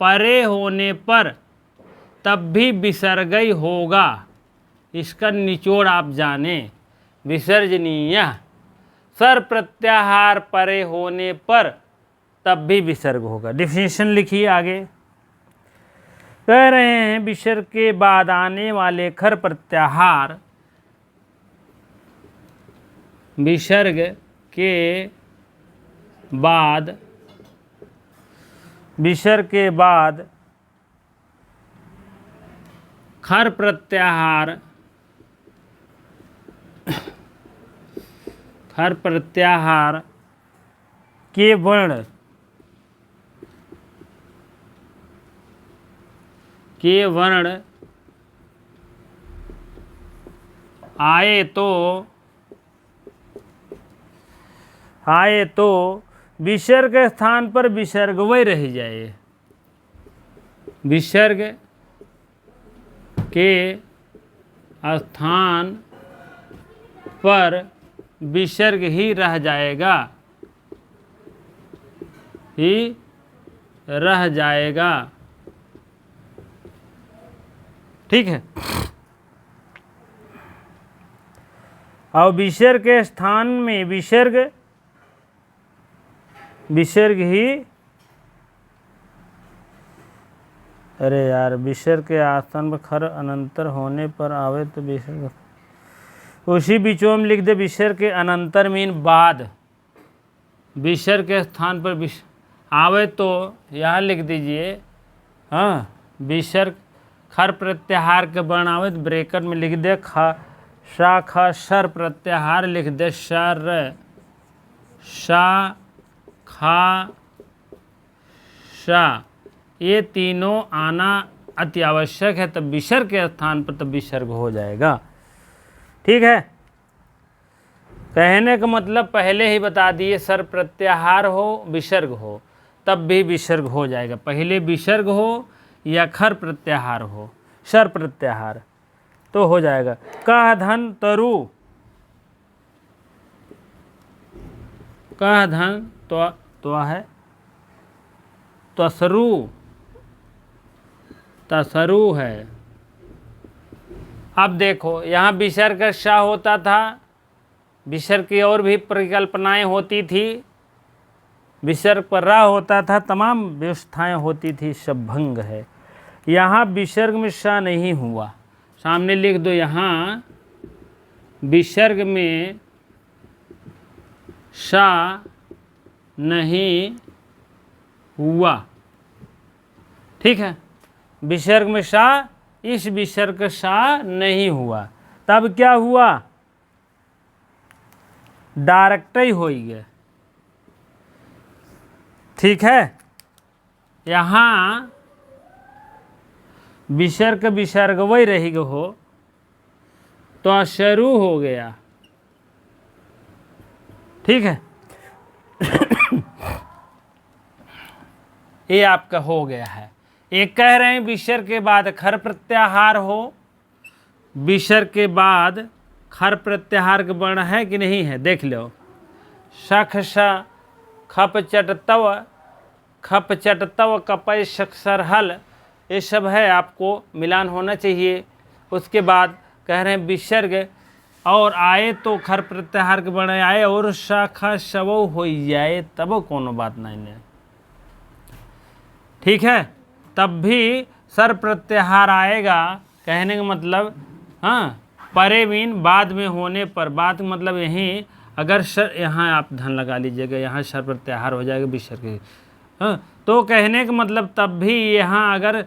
परे होने पर तब भी विसर्गई होगा, इसका निचोड़ आप जाने। विसर्जनीय, सर प्रत्याहार परे होने पर तब भी विसर्ग होगा। डिफिनेशन लिखिए आगे। कह रहे हैं विसर्ग के बाद आने वाले खर प्रत्याहार, विसर्ग के बाद, विसर्ग के बाद खर प्रत्याहार, खर प्रत्याहार के वर्ण, के वर्ण आए तो विसर्ग के स्थान पर विसर्ग वही रह जाए। विसर्ग के स्थान पर विसर्ग ही रह जाएगा, ही रह जाएगा। ठीक है, और विसर्ग के स्थान में विसर्ग, विसर्ग ही, अरे यार, विसर्ग के स्थान पर खर अनंतर होने पर आवे तो विसर्ग, उसी बीचों में लिख दे विसर्ग के अनंतर मीन बाद, विसर्ग के स्थान पर आवे तो यहाँ लिख दीजिए। हाँ, विसर्ग खर प्रत्याहार के वर्ण आवे तो ब्रैकेट में लिख दे सा ख सर प्रत्याहार लिख दे, सर सा खा सा, ये तीनों आना अति आवश्यक है, तब विसर्ग के स्थान पर तब विसर्ग हो जाएगा। ठीक है, कहने का मतलब पहले ही बता दिए, सर प्रत्याहार हो विसर्ग हो तब भी विसर्ग हो जाएगा। पहले विसर्ग हो या खर प्रत्याहार हो, सर प्रत्याहार तो हो जाएगा। कह धन तरु, कह धन तो है तसरु, तसरु है। अब देखो यहाँ विसर्ग का सा होता था, विसर्ग की और भी परिकल्पनाएं होती थी, विसर्ग पर रा होता था, तमाम व्यवस्थाएं होती थी, सब भंग है। यहाँ विसर्ग में सा नहीं हुआ, सामने लिख दो, यहाँ विसर्ग में सा नहीं हुआ। ठीक है, विसर्ग में सा, इस विसर्ग का सा नहीं हुआ, तब क्या हुआ, डायरेक्ट ही हो गया। ठीक है, यहाँ विसर्ग विसर्ग वही रहेगा हो तो शुरू हो गया। ठीक है, ये आपका हो गया है। एक कह रहे हैं विसर्ग के बाद खर प्रत्याहार हो विसर्ग के बाद खर प्रत्याहार का वर्ण है कि नहीं है, देख लो। शख श खप चट तव कपय शक्षर हल, ये सब है, आपको मिलान होना चाहिए। उसके बाद कह रहे हैं विसर्ग और आए तो खर प्रत्याहार के वर्ण आए और शाखा शवो हो जाए तब कोनो बात नहीं। ठीक है, तब भी सर प्रत्याहार आएगा। कहने का मतलब हाँ, परे मीन बाद में होने पर, बाद मतलब यहीं अगर सर, यहाँ आप धन लगा लीजिएगा, यहाँ सर प्रत्याहार हो जाएगा विसर्ग। हाँ, तो कहने का मतलब तब भी यहाँ अगर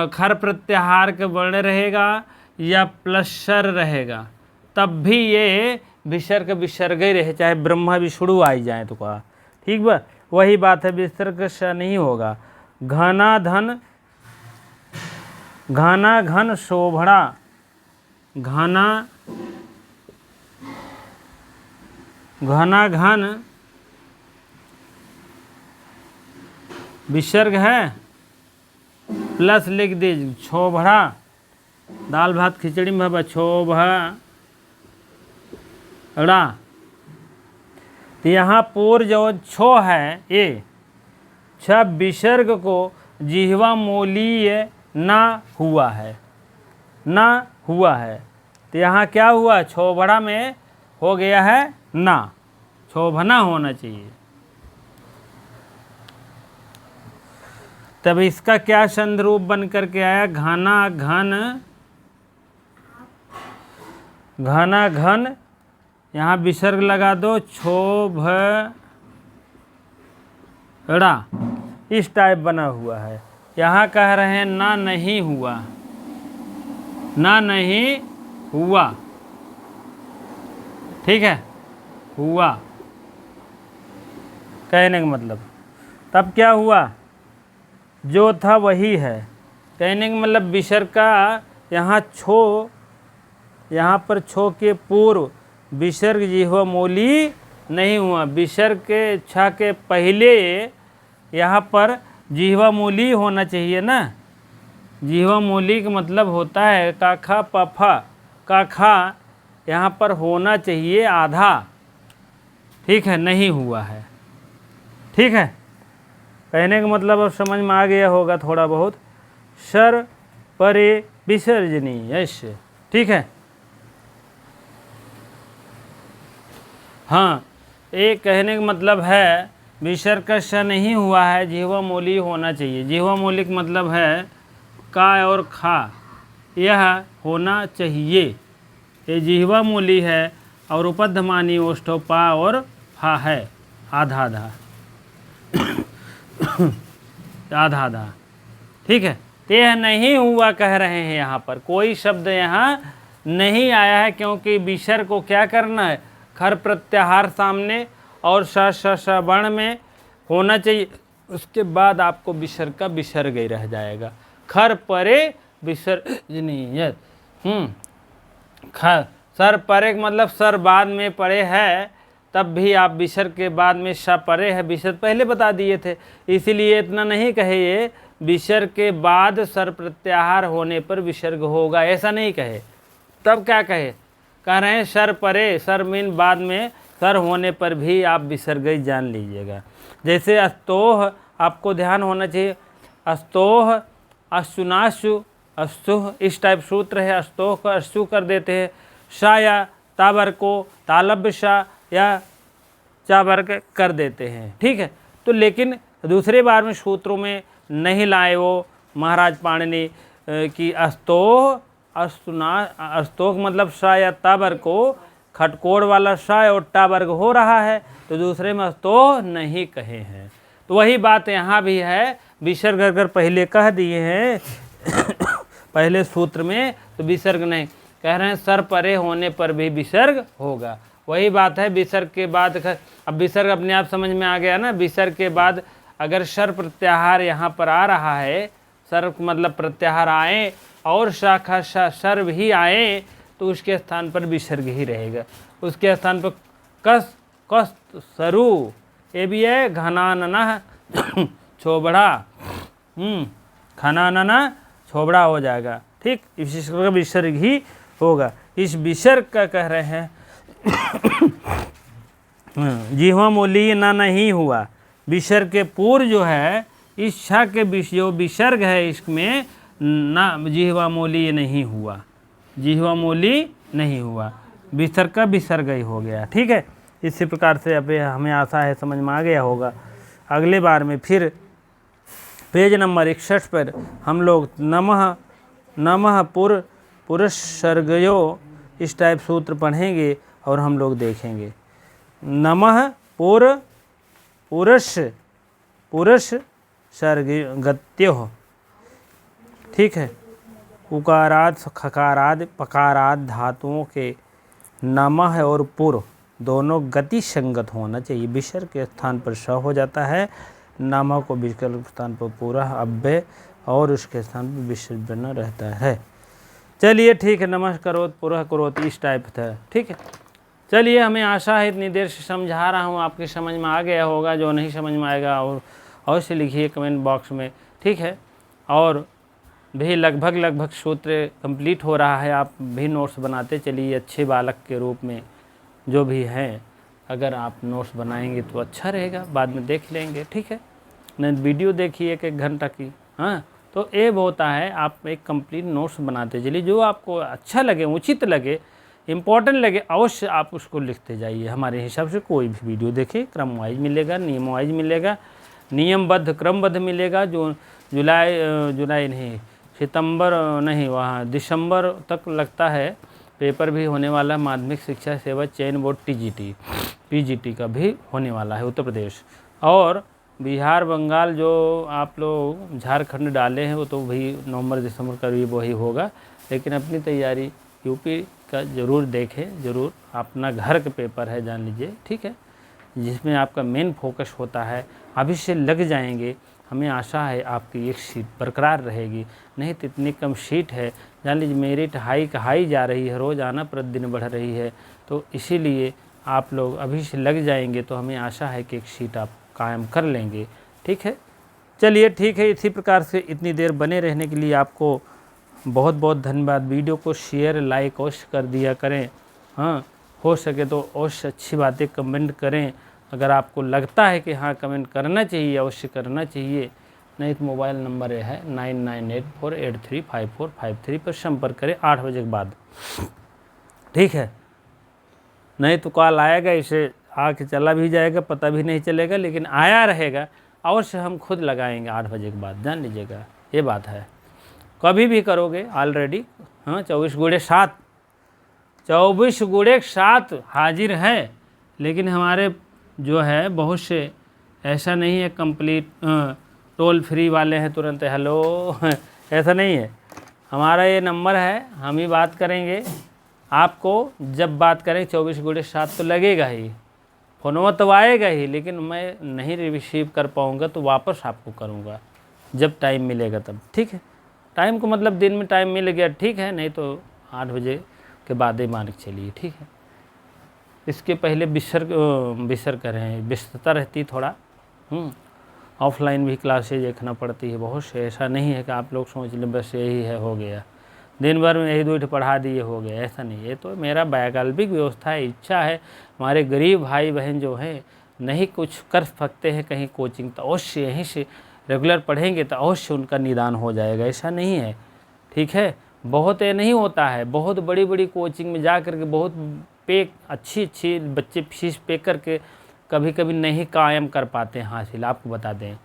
खर प्रत्याहार के वर्ण रहेगा या प्लस सर रहेगा, तब भी ये विसर्ग विसर्ग ही रहे, चाहे ब्रह्मा विष्णु आ ही जाए तो कहा। ठीक बा, वही बात है, विसर्ग स नहीं होगा। घना घन शोभड़ा, घना घन विसर्ग है, प्लस लिख दीजिए छोभड़ा, दाल भात खिचड़ी में भा छोभड़ा। तो यहाँ पूर्व जो छो है, ये छ विसर्ग को जिह्वा मूलीय ना हुआ है, ना हुआ है। तो यहाँ क्या हुआ, छोभड़ा में हो गया है ना, शोभना होना चाहिए। तब इसका क्या संदरूप बन करके आया, घना घन, यहाँ विसर्ग लगा दो, छोभड़ा, इस टाइप बना हुआ है। यहाँ कह रहे हैं ना नहीं हुआ, ना नहीं हुआ। ठीक है, हुआ कहने का मतलब, तब क्या हुआ, जो था वही है। कहने का मतलब विसर्ग का यहाँ छो, यहाँ पर छो के पूर्व विसर्ग जिह्वा मूली नहीं हुआ। विसर्ग के छा के पहले यहाँ पर जिह्वा मूली होना चाहिए ना। जिह्वा मूली का मतलब होता है काखा पफा, काखा यहाँ पर होना चाहिए आधा। ठीक है, नहीं हुआ है। ठीक है, कहने का मतलब अब समझ में आ गया होगा थोड़ा बहुत। सर परे विसर्जनी, ऐसे। ठीक है, हाँ, एक कहने का मतलब है विसर्ग का स नहीं हुआ है, जिह्वा मूली होना चाहिए। जिह्वा मूली का मतलब है का और खा, यह होना चाहिए। ये जिह्वा मूली है और उपधमानी ओष्ठो पा और फा है, आधा आधा आधा आधा। ठीक है, तो यह नहीं हुआ कह रहे हैं। यहाँ पर कोई शब्द यहाँ नहीं आया है, क्योंकि विसर्ग को क्या करना है, खर प्रत्याहार सामने और स वर्ण में होना चाहिए। उसके बाद आपको विसर्ग का विसर्ग ही रह जाएगा। खर परे विसर्जनीयत। सर परे मतलब सर बाद में परे है, तब भी आप विसर्ग के बाद में स परे है, विसर्ग पहले बता दिए थे, इसीलिए इतना नहीं कहे ये विसर्ग के बाद सर प्रत्याहार होने पर विसर्ग होगा, ऐसा नहीं कहे। तब क्या कहे, कह रहे हैं सर परे, सर मीन बाद में सर होने पर भी आप विसर्ग ही जान लीजिएगा। जैसे अस्तोह, आपको ध्यान होना चाहिए, अस्तोह अस्तुनाशु अस्तुह, इस टाइप सूत्र है। अस्तोह का अस्तु कर देते हैं, शा या ताबर को तालब्य शा या चावर्ग कर देते हैं। ठीक है, तो लेकिन दूसरे बार में सूत्रों में नहीं लाए वो महाराज पाणिनि की अस्तोह अस्तोह मतलब सा या तावर्ग को खटकोड़ वाला सा और टावर्ग हो रहा है, तो दूसरे में अस्तोह नहीं कहे हैं। तो वही बात यहाँ भी है, विसर्ग अगर पहले कह दिए हैं पहले सूत्र में, तो विसर्ग नहीं कह रहे हैं, सर परे होने पर भी विसर्ग होगा। वही बात है, विसर्ग के बाद, अब विसर्ग अपने आप समझ में आ गया ना। विसर्ग के बाद अगर सर प्रत्याहार यहाँ पर आ रहा है, सर मतलब प्रत्याहार आए और शाखा सर भी आए, तो उसके स्थान पर विसर्ग ही रहेगा। उसके स्थान पर कस कस सरु, ये भी है घनानना छोबड़ा, घनानना छोबड़ा हो जाएगा। ठीक, इसी विसर्ग ही होगा। इस विसर्ग का कह रहे हैं जिह्वा मूलीय न नहीं हुआ। विसर्ग के पूर्व जो है इस छ के जो विसर्ग है इसमें न जिह्वा मूलीय नहीं हुआ, जिह्वा मूली नहीं हुआ, विसर्ग का विसर्ग ही हो गया। ठीक है, इसी प्रकार से अब हमें आशा है समझ में आ गया होगा। अगले बार में फिर पेज नंबर 61 पर हम लोग नमः पुरुषर्गयो इस टाइप सूत्र पढ़ेंगे और हम लोग देखेंगे। नमः पुरुष सर्गत्यो। ठीक है, उकाराद खकाराद पकाराद धातुओं के नमः और पुर दोनों गति संगत होना चाहिए। विसर्ग के स्थान पर स हो जाता है, नमः को विसर्ग के स्थान पर पूरा अव्यय और उसके स्थान पर विसर्ग बना रहता है। चलिए ठीक है, नमः करोत पुरः करोत इस टाइप था। ठीक है, चलिए हमें आशा है इतनी देर से समझा रहा हूँ आपके समझ में आ गया होगा। जो नहीं समझ में आएगा और अवश्य लिखिए कमेंट बॉक्स में। ठीक है, और भी लगभग सूत्र कंप्लीट हो रहा है। आप भी नोट्स बनाते चलिए अच्छे बालक के रूप में जो भी हैं। अगर आप नोट्स बनाएंगे तो अच्छा रहेगा, बाद में देख लेंगे। ठीक है, नहीं वीडियो देखिए 1 घंटा की। हाँ, तो ये होता है आप एक कंप्लीट नोट्स बनाते चलिए। जो आपको अच्छा लगे, उचित लगे, इम्पोर्टेंट लगे, अवश्य आप उसको लिखते जाइए। हमारे हिसाब से कोई भी वीडियो देखें क्रम वाइज मिलेगा, नियम वाइज मिलेगा, नियमबद्ध क्रमबद्ध मिलेगा। जो जुलाई नहीं, सितंबर नहीं, वहाँ दिसंबर तक लगता है पेपर भी होने वाला। माध्यमिक शिक्षा सेवा चयन बोर्ड पीजीटी का भी होने वाला है उत्तर प्रदेश। और बिहार बंगाल जो आप लोग झारखंड डाले हैं वो तो वही नवंबर दिसंबर करीब वही होगा। लेकिन अपनी तैयारी यूपी का ज़रूर देखें, ज़रूर। अपना घर का पेपर है जान लीजिए। ठीक है, जिसमें आपका मेन फोकस होता है। अभी से लग जाएंगे, हमें आशा है आपकी एक सीट बरकरार रहेगी। नहीं तो इतनी कम सीट है, जान लीजिए मेरिट हाई जा रही है, रोज़ाना प्रतिदिन बढ़ रही है। तो इसीलिए आप लोग अभी से लग जाएंगे तो हमें आशा है कि एक सीट आप कायम कर लेंगे। ठीक है, चलिए ठीक है। इसी प्रकार से इतनी देर बने रहने के लिए आपको बहुत बहुत धन्यवाद। वीडियो को शेयर लाइक अवश्य कर दिया करें। हाँ, हो सके तो अवश्य अच्छी बातें कमेंट करें। अगर आपको लगता है कि हाँ कमेंट करना चाहिए, अवश्य करना चाहिए। नहीं तो मोबाइल नंबर ये है 9984835453 पर संपर्क करें 8 बजे के बाद। ठीक है, नहीं तो कॉल आएगा, इसे आके चला भी जाएगा, पता भी नहीं चलेगा, लेकिन आया रहेगा। अवश्य हम खुद लगाएंगे 8 बजे के बाद, जान लीजिएगा ये बात है। कभी भी करोगे ऑलरेडी। हाँ, 24x7 हाजिर है। लेकिन हमारे जो है बहुत से ऐसा नहीं है कंप्लीट टोल फ्री वाले हैं तुरंत हेलो ऐसा नहीं है। हमारा ये नंबर है, हम ही बात करेंगे। आपको जब बात करें 24x7 तो लगेगा ही, फ़ोनवा तो आएगा ही, लेकिन मैं नहीं रिसीव कर पाऊँगा तो वापस आपको करूँगा जब टाइम मिलेगा तब। ठीक है, टाइम को मतलब दिन में टाइम मिल गया ठीक है, नहीं तो 8 बजे के बाद ही मान के चलिए। ठीक है, इसके पहले बिसर करें व्यस्तता रहती थोड़ा। ऑफलाइन भी क्लासेज देखना पड़ती है बहुत से। ऐसा नहीं है कि आप लोग सोच लें बस यही है हो गया, दिन भर में यही 2 पढ़ा दिए हो गया, ऐसा नहीं। ये तो मेरा वैकल्पिक व्यवस्था है, इच्छा है। हमारे गरीब भाई बहन जो हैं नहीं कुछ कर सकते हैं कहीं कोचिंग, तो अवश्य यहीं से रेगुलर पढ़ेंगे तो अवश्य उनका निदान हो जाएगा। ऐसा नहीं है। ठीक है, बहुत ये नहीं होता है। बहुत बड़ी बड़ी कोचिंग में जा कर के बहुत अच्छी बच्चे फीस पे करके कभी कभी नहीं कायम कर पाते हैं हासिल। आपको बता दें,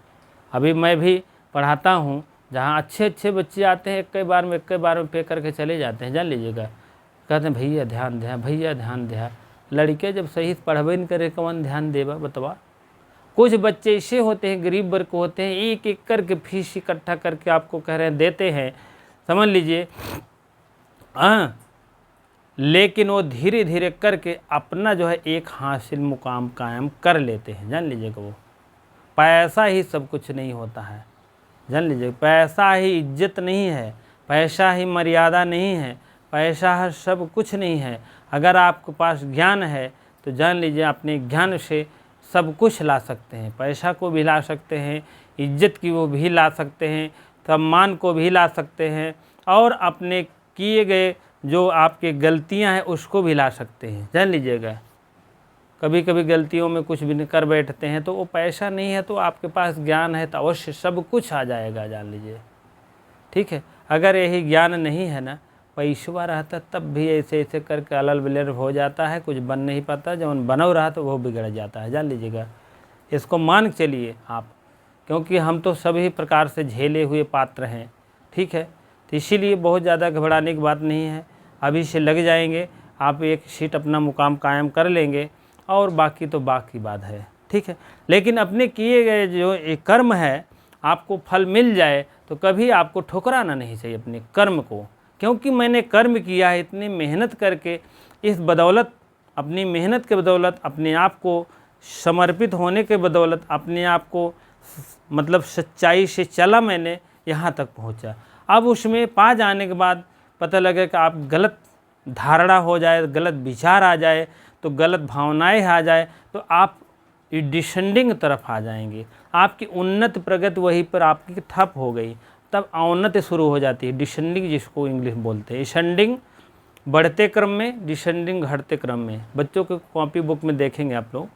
अभी मैं भी पढ़ाता हूँ जहाँ अच्छे बच्चे आते हैं, एक बार में पे करके चले जाते हैं, जान लीजिएगा। कहते हैं भैया ध्यान दे, भैया ध्यान दे। लड़के जब सही पढ़बे नहीं करे कौन ध्यान देगा बतवा। कुछ बच्चे ऐसे होते हैं, गरीब वर्ग को होते हैं, एक करके फीस इकट्ठा करके आपको कह रहे हैं देते हैं, समझ लीजिए। लेकिन वो धीरे धीरे करके अपना जो है एक हासिल मुकाम कायम कर लेते हैं, जान लीजिएगा। वो पैसा ही सब कुछ नहीं होता है, जान लीजिए। पैसा ही इज्जत नहीं है, पैसा ही मर्यादा नहीं है, पैसा सब कुछ नहीं है। अगर आपके पास ज्ञान है तो जान लीजिए अपने ज्ञान से सब कुछ ला सकते हैं। पैसा को भी ला सकते हैं, इज्जत की वो भी ला सकते हैं, सम्मान को भी ला सकते हैं, और अपने किए गए जो आपके गलतियां हैं उसको भी ला सकते हैं, जान लीजिएगा। कभी कभी गलतियों में कुछ भी नहीं कर बैठते हैं, तो वो पैसा नहीं है तो आपके पास ज्ञान है तो अवश्य सब कुछ आ जाएगा, जान लीजिए, ठीक है। अगर यही ज्ञान नहीं है ना, पैसा रहता तब भी ऐसे ऐसे करके अलल बिलर हो जाता है, कुछ बन नहीं पाता, जब बनो रहा तो वो बिगड़ जाता है, जान लीजिएगा। इसको मान के चलिए आप, क्योंकि हम तो सभी प्रकार से झेले हुए पात्र हैं, ठीक है। तो इसीलिए बहुत ज़्यादा घबराने की बात नहीं है, अभी से लग जाएंगे, आप एक सीट अपना मुकाम कायम कर लेंगे, और बाकी तो बाकी बात है, ठीक है। लेकिन अपने किए गए जो एक कर्म है आपको फल मिल जाए तो कभी आपको ठुकराना नहीं चाहिए अपने कर्म को, क्योंकि मैंने कर्म किया है इतनी मेहनत करके, इस बदौलत, अपनी मेहनत के बदौलत, अपने आप को समर्पित होने के बदौलत, अपने आप को मतलब सच्चाई से चला, मैंने यहाँ तक पहुँचा। अब उसमें पा जाने के बाद पता लगे कि आप गलत धारणा हो जाए, गलत विचार आ जाए, तो गलत भावनाएं आ जाए, तो आप डिसेंडिंग तरफ आ जाएंगे, आपकी उन्नत प्रगति वहीं पर आपकी ठप हो गई, तब अवनति शुरू हो जाती है, डिसेंडिंग जिसको इंग्लिश बोलते हैं। असेंडिंग बढ़ते क्रम में, डिसेंडिंग घटते क्रम में। बच्चों के कॉपी बुक में देखेंगे आप लोग,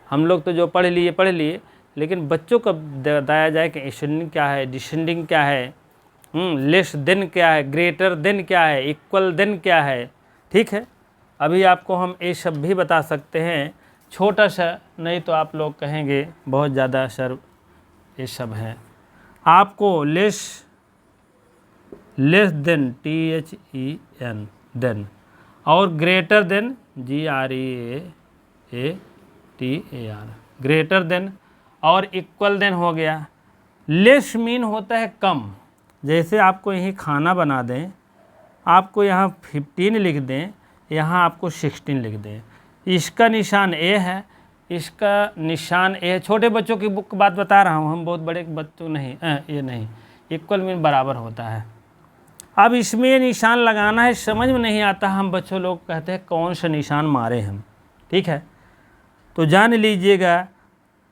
हम लोग तो जो पढ़ लिए, लेकिन बच्चों को बताया जाए कि असेंडिंग क्या है, डिसेंडिंग क्या है, लेस देन क्या है, ग्रेटर देन क्या है, इक्वल देन क्या है, ठीक है। अभी आपको हम ये सब भी बता सकते हैं, छोटा सा, नहीं तो आप लोग कहेंगे बहुत ज़्यादा सर ये सब है। आपको लेस देन THEN देन, और greater than GREATER greater than, और इक्वल देन हो गया। लेस मीन होता है कम, जैसे आपको यही खाना बना दें, आपको यहाँ 15 लिख दें, यहाँ आपको 16 लिख दें, इसका निशान ए है, इसका निशान ए है। छोटे बच्चों की बुक बात बता रहा हूँ, हम बहुत बड़े बच्चों नहीं, ये नहीं, इक्वल मीन बराबर होता है। अब इसमें निशान लगाना है, समझ में नहीं आता, हम बच्चों लोग कहते हैं कौन सा निशान मारे हम, ठीक है। तो जान लीजिएगा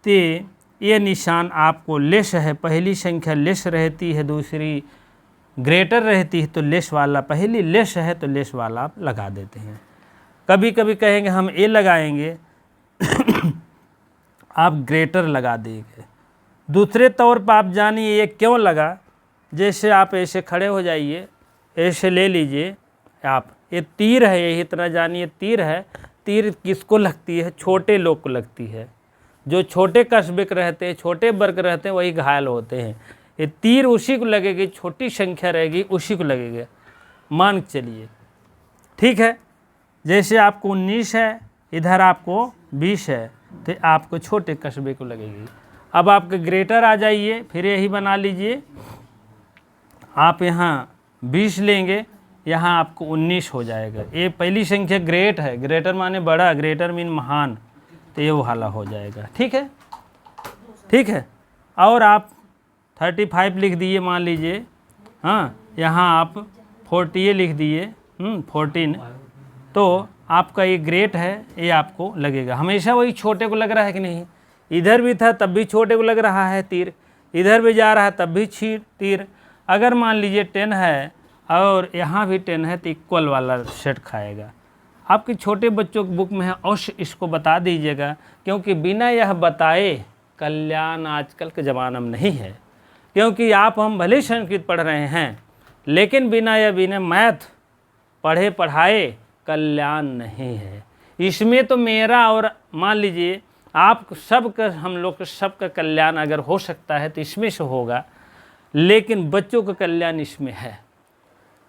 कि ये निशान आपको लेस है, पहली संख्या लेस रहती है, दूसरी ग्रेटर रहती है, तो लेस वाला, पहली लेस है तो लेस वाला आप लगा देते हैं। कभी कभी कहेंगे हम ए लगाएंगे आप ग्रेटर लगा देंगे। दूसरे तौर पर आप जानिए ये क्यों लगा, जैसे आप ऐसे खड़े हो जाइए, ऐसे ले लीजिए आप, ये तीर है, यही इतना जानिए तीर है। तीर किसको लगती है? छोटे लोग को लगती है, जो छोटे कस्बे के रहते हैं, छोटे वर्ग रहते हैं, वही घायल होते हैं। ये तीर उसी को लगेगी, छोटी संख्या रहेगी उसी को लगेगा, मान के चलिए, ठीक है। जैसे आपको 19 है, इधर आपको 20 है, तो आपको छोटे कस्बे को लगेगी। अब आपके ग्रेटर आ जाइए, फिर यही बना लीजिए, आप यहाँ 20 लेंगे, यहाँ आपको 19 हो जाएगा। ये पहली संख्या ग्रेट है, ग्रेटर माने बड़ा, ग्रेटर मीन महान, तो ये वो वाला हो जाएगा, ठीक है, ठीक है। और आप 35 लिख दिए मान लीजिए, हाँ, यहाँ आप 40 लिख दिए, 14, तो आपका ये ग्रेट है, ये आपको लगेगा। हमेशा वही छोटे को लग रहा है कि नहीं, इधर भी था तब भी छोटे को लग रहा है तीर, इधर भी जा रहा है तब भी तीर। अगर मान लीजिए 10 है और यहाँ भी 10 है तो इक्वल वाला सेट खाएगा। आपके छोटे बच्चों की बुक में है, अवश्य इसको बता दीजिएगा, क्योंकि बिना यह बताए कल्याण आजकल के ज़माना में नहीं है। क्योंकि आप हम भले संस्कृत पढ़ रहे हैं, लेकिन बिना मैथ पढ़े पढ़ाए कल्याण नहीं है। इसमें तो मेरा और मान लीजिए आप सबका, हम लोग सबका कल्याण अगर हो सकता है तो इसमें से होगा, लेकिन बच्चों का कल्याण इसमें है।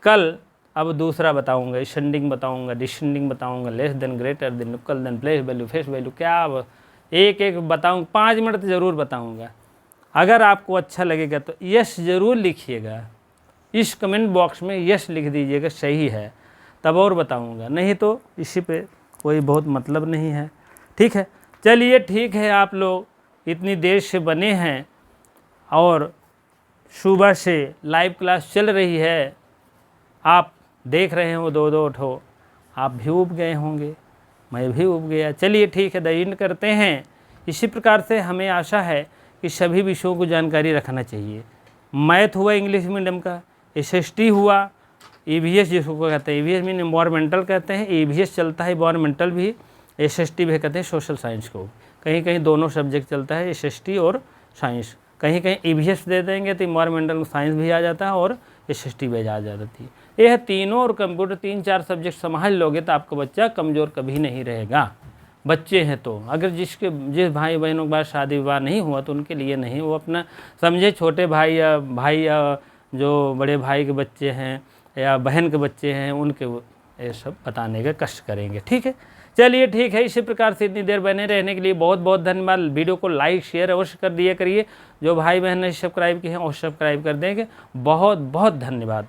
कल अब दूसरा बताऊंगा, असेंडिंग बताऊंगा, डिसेंडिंग बताऊंगा, less than, greater than, equal than, place value, face value, क्या अब एक एक बताऊंगा, 5 मिनट तो ज़रूर बताऊंगा। अगर आपको अच्छा लगेगा तो यस ज़रूर लिखिएगा, इस कमेंट बॉक्स में यस लिख दीजिएगा, सही है, तब और बताऊंगा, नहीं तो इसी पे कोई बहुत मतलब नहीं है, ठीक है। चलिए ठीक है, आप लोग इतनी देर से बने हैं और सुबह से लाइव क्लास चल रही है, आप देख रहे हो 2-2 ठो, आप भी उब गए होंगे, मैं भी उब गया। चलिए ठीक है, द एंड करते हैं। इसी प्रकार से हमें आशा है कि सभी विषयों को जानकारी रखना चाहिए। मैथ हुआ इंग्लिश मीडियम का, SST हुआ, EVS जिसको कहते हैं, EVS मीन इन्वायरमेंटल कहते हैं, EVS चलता है इन्वायरमेंटल भी, SST भी कहते हैं सोशल साइंस को। कहीं कहीं दोनों सब्जेक्ट चलता है, SST और साइंस। कहीं कहीं EVS दे देंगे तो इन्वायरमेंटल साइंस भी आ जाता है और SST भी आ जाती है। यह तीनों और कंप्यूटर 3-4 सब्जेक्ट संभाल लोगे तो आपका बच्चा कमज़ोर कभी नहीं रहेगा। बच्चे हैं तो अगर जिस भाई बहनों के पास शादी विवाह नहीं हुआ तो उनके लिए नहीं, वो अपना समझे छोटे भाई या जो बड़े भाई के बच्चे हैं या बहन के बच्चे हैं उनके ये सब बताने का कष्ट करेंगे। ठीक है, चलिए ठीक है। इसी प्रकार से इतनी देर बने रहने के लिए बहुत बहुत धन्यवाद। वीडियो को लाइक शेयर अवश्य कर दिया करिए। जो भाई बहन ने सब्सक्राइब किए हैं और सब्सक्राइब कर देंगे। बहुत बहुत धन्यवाद।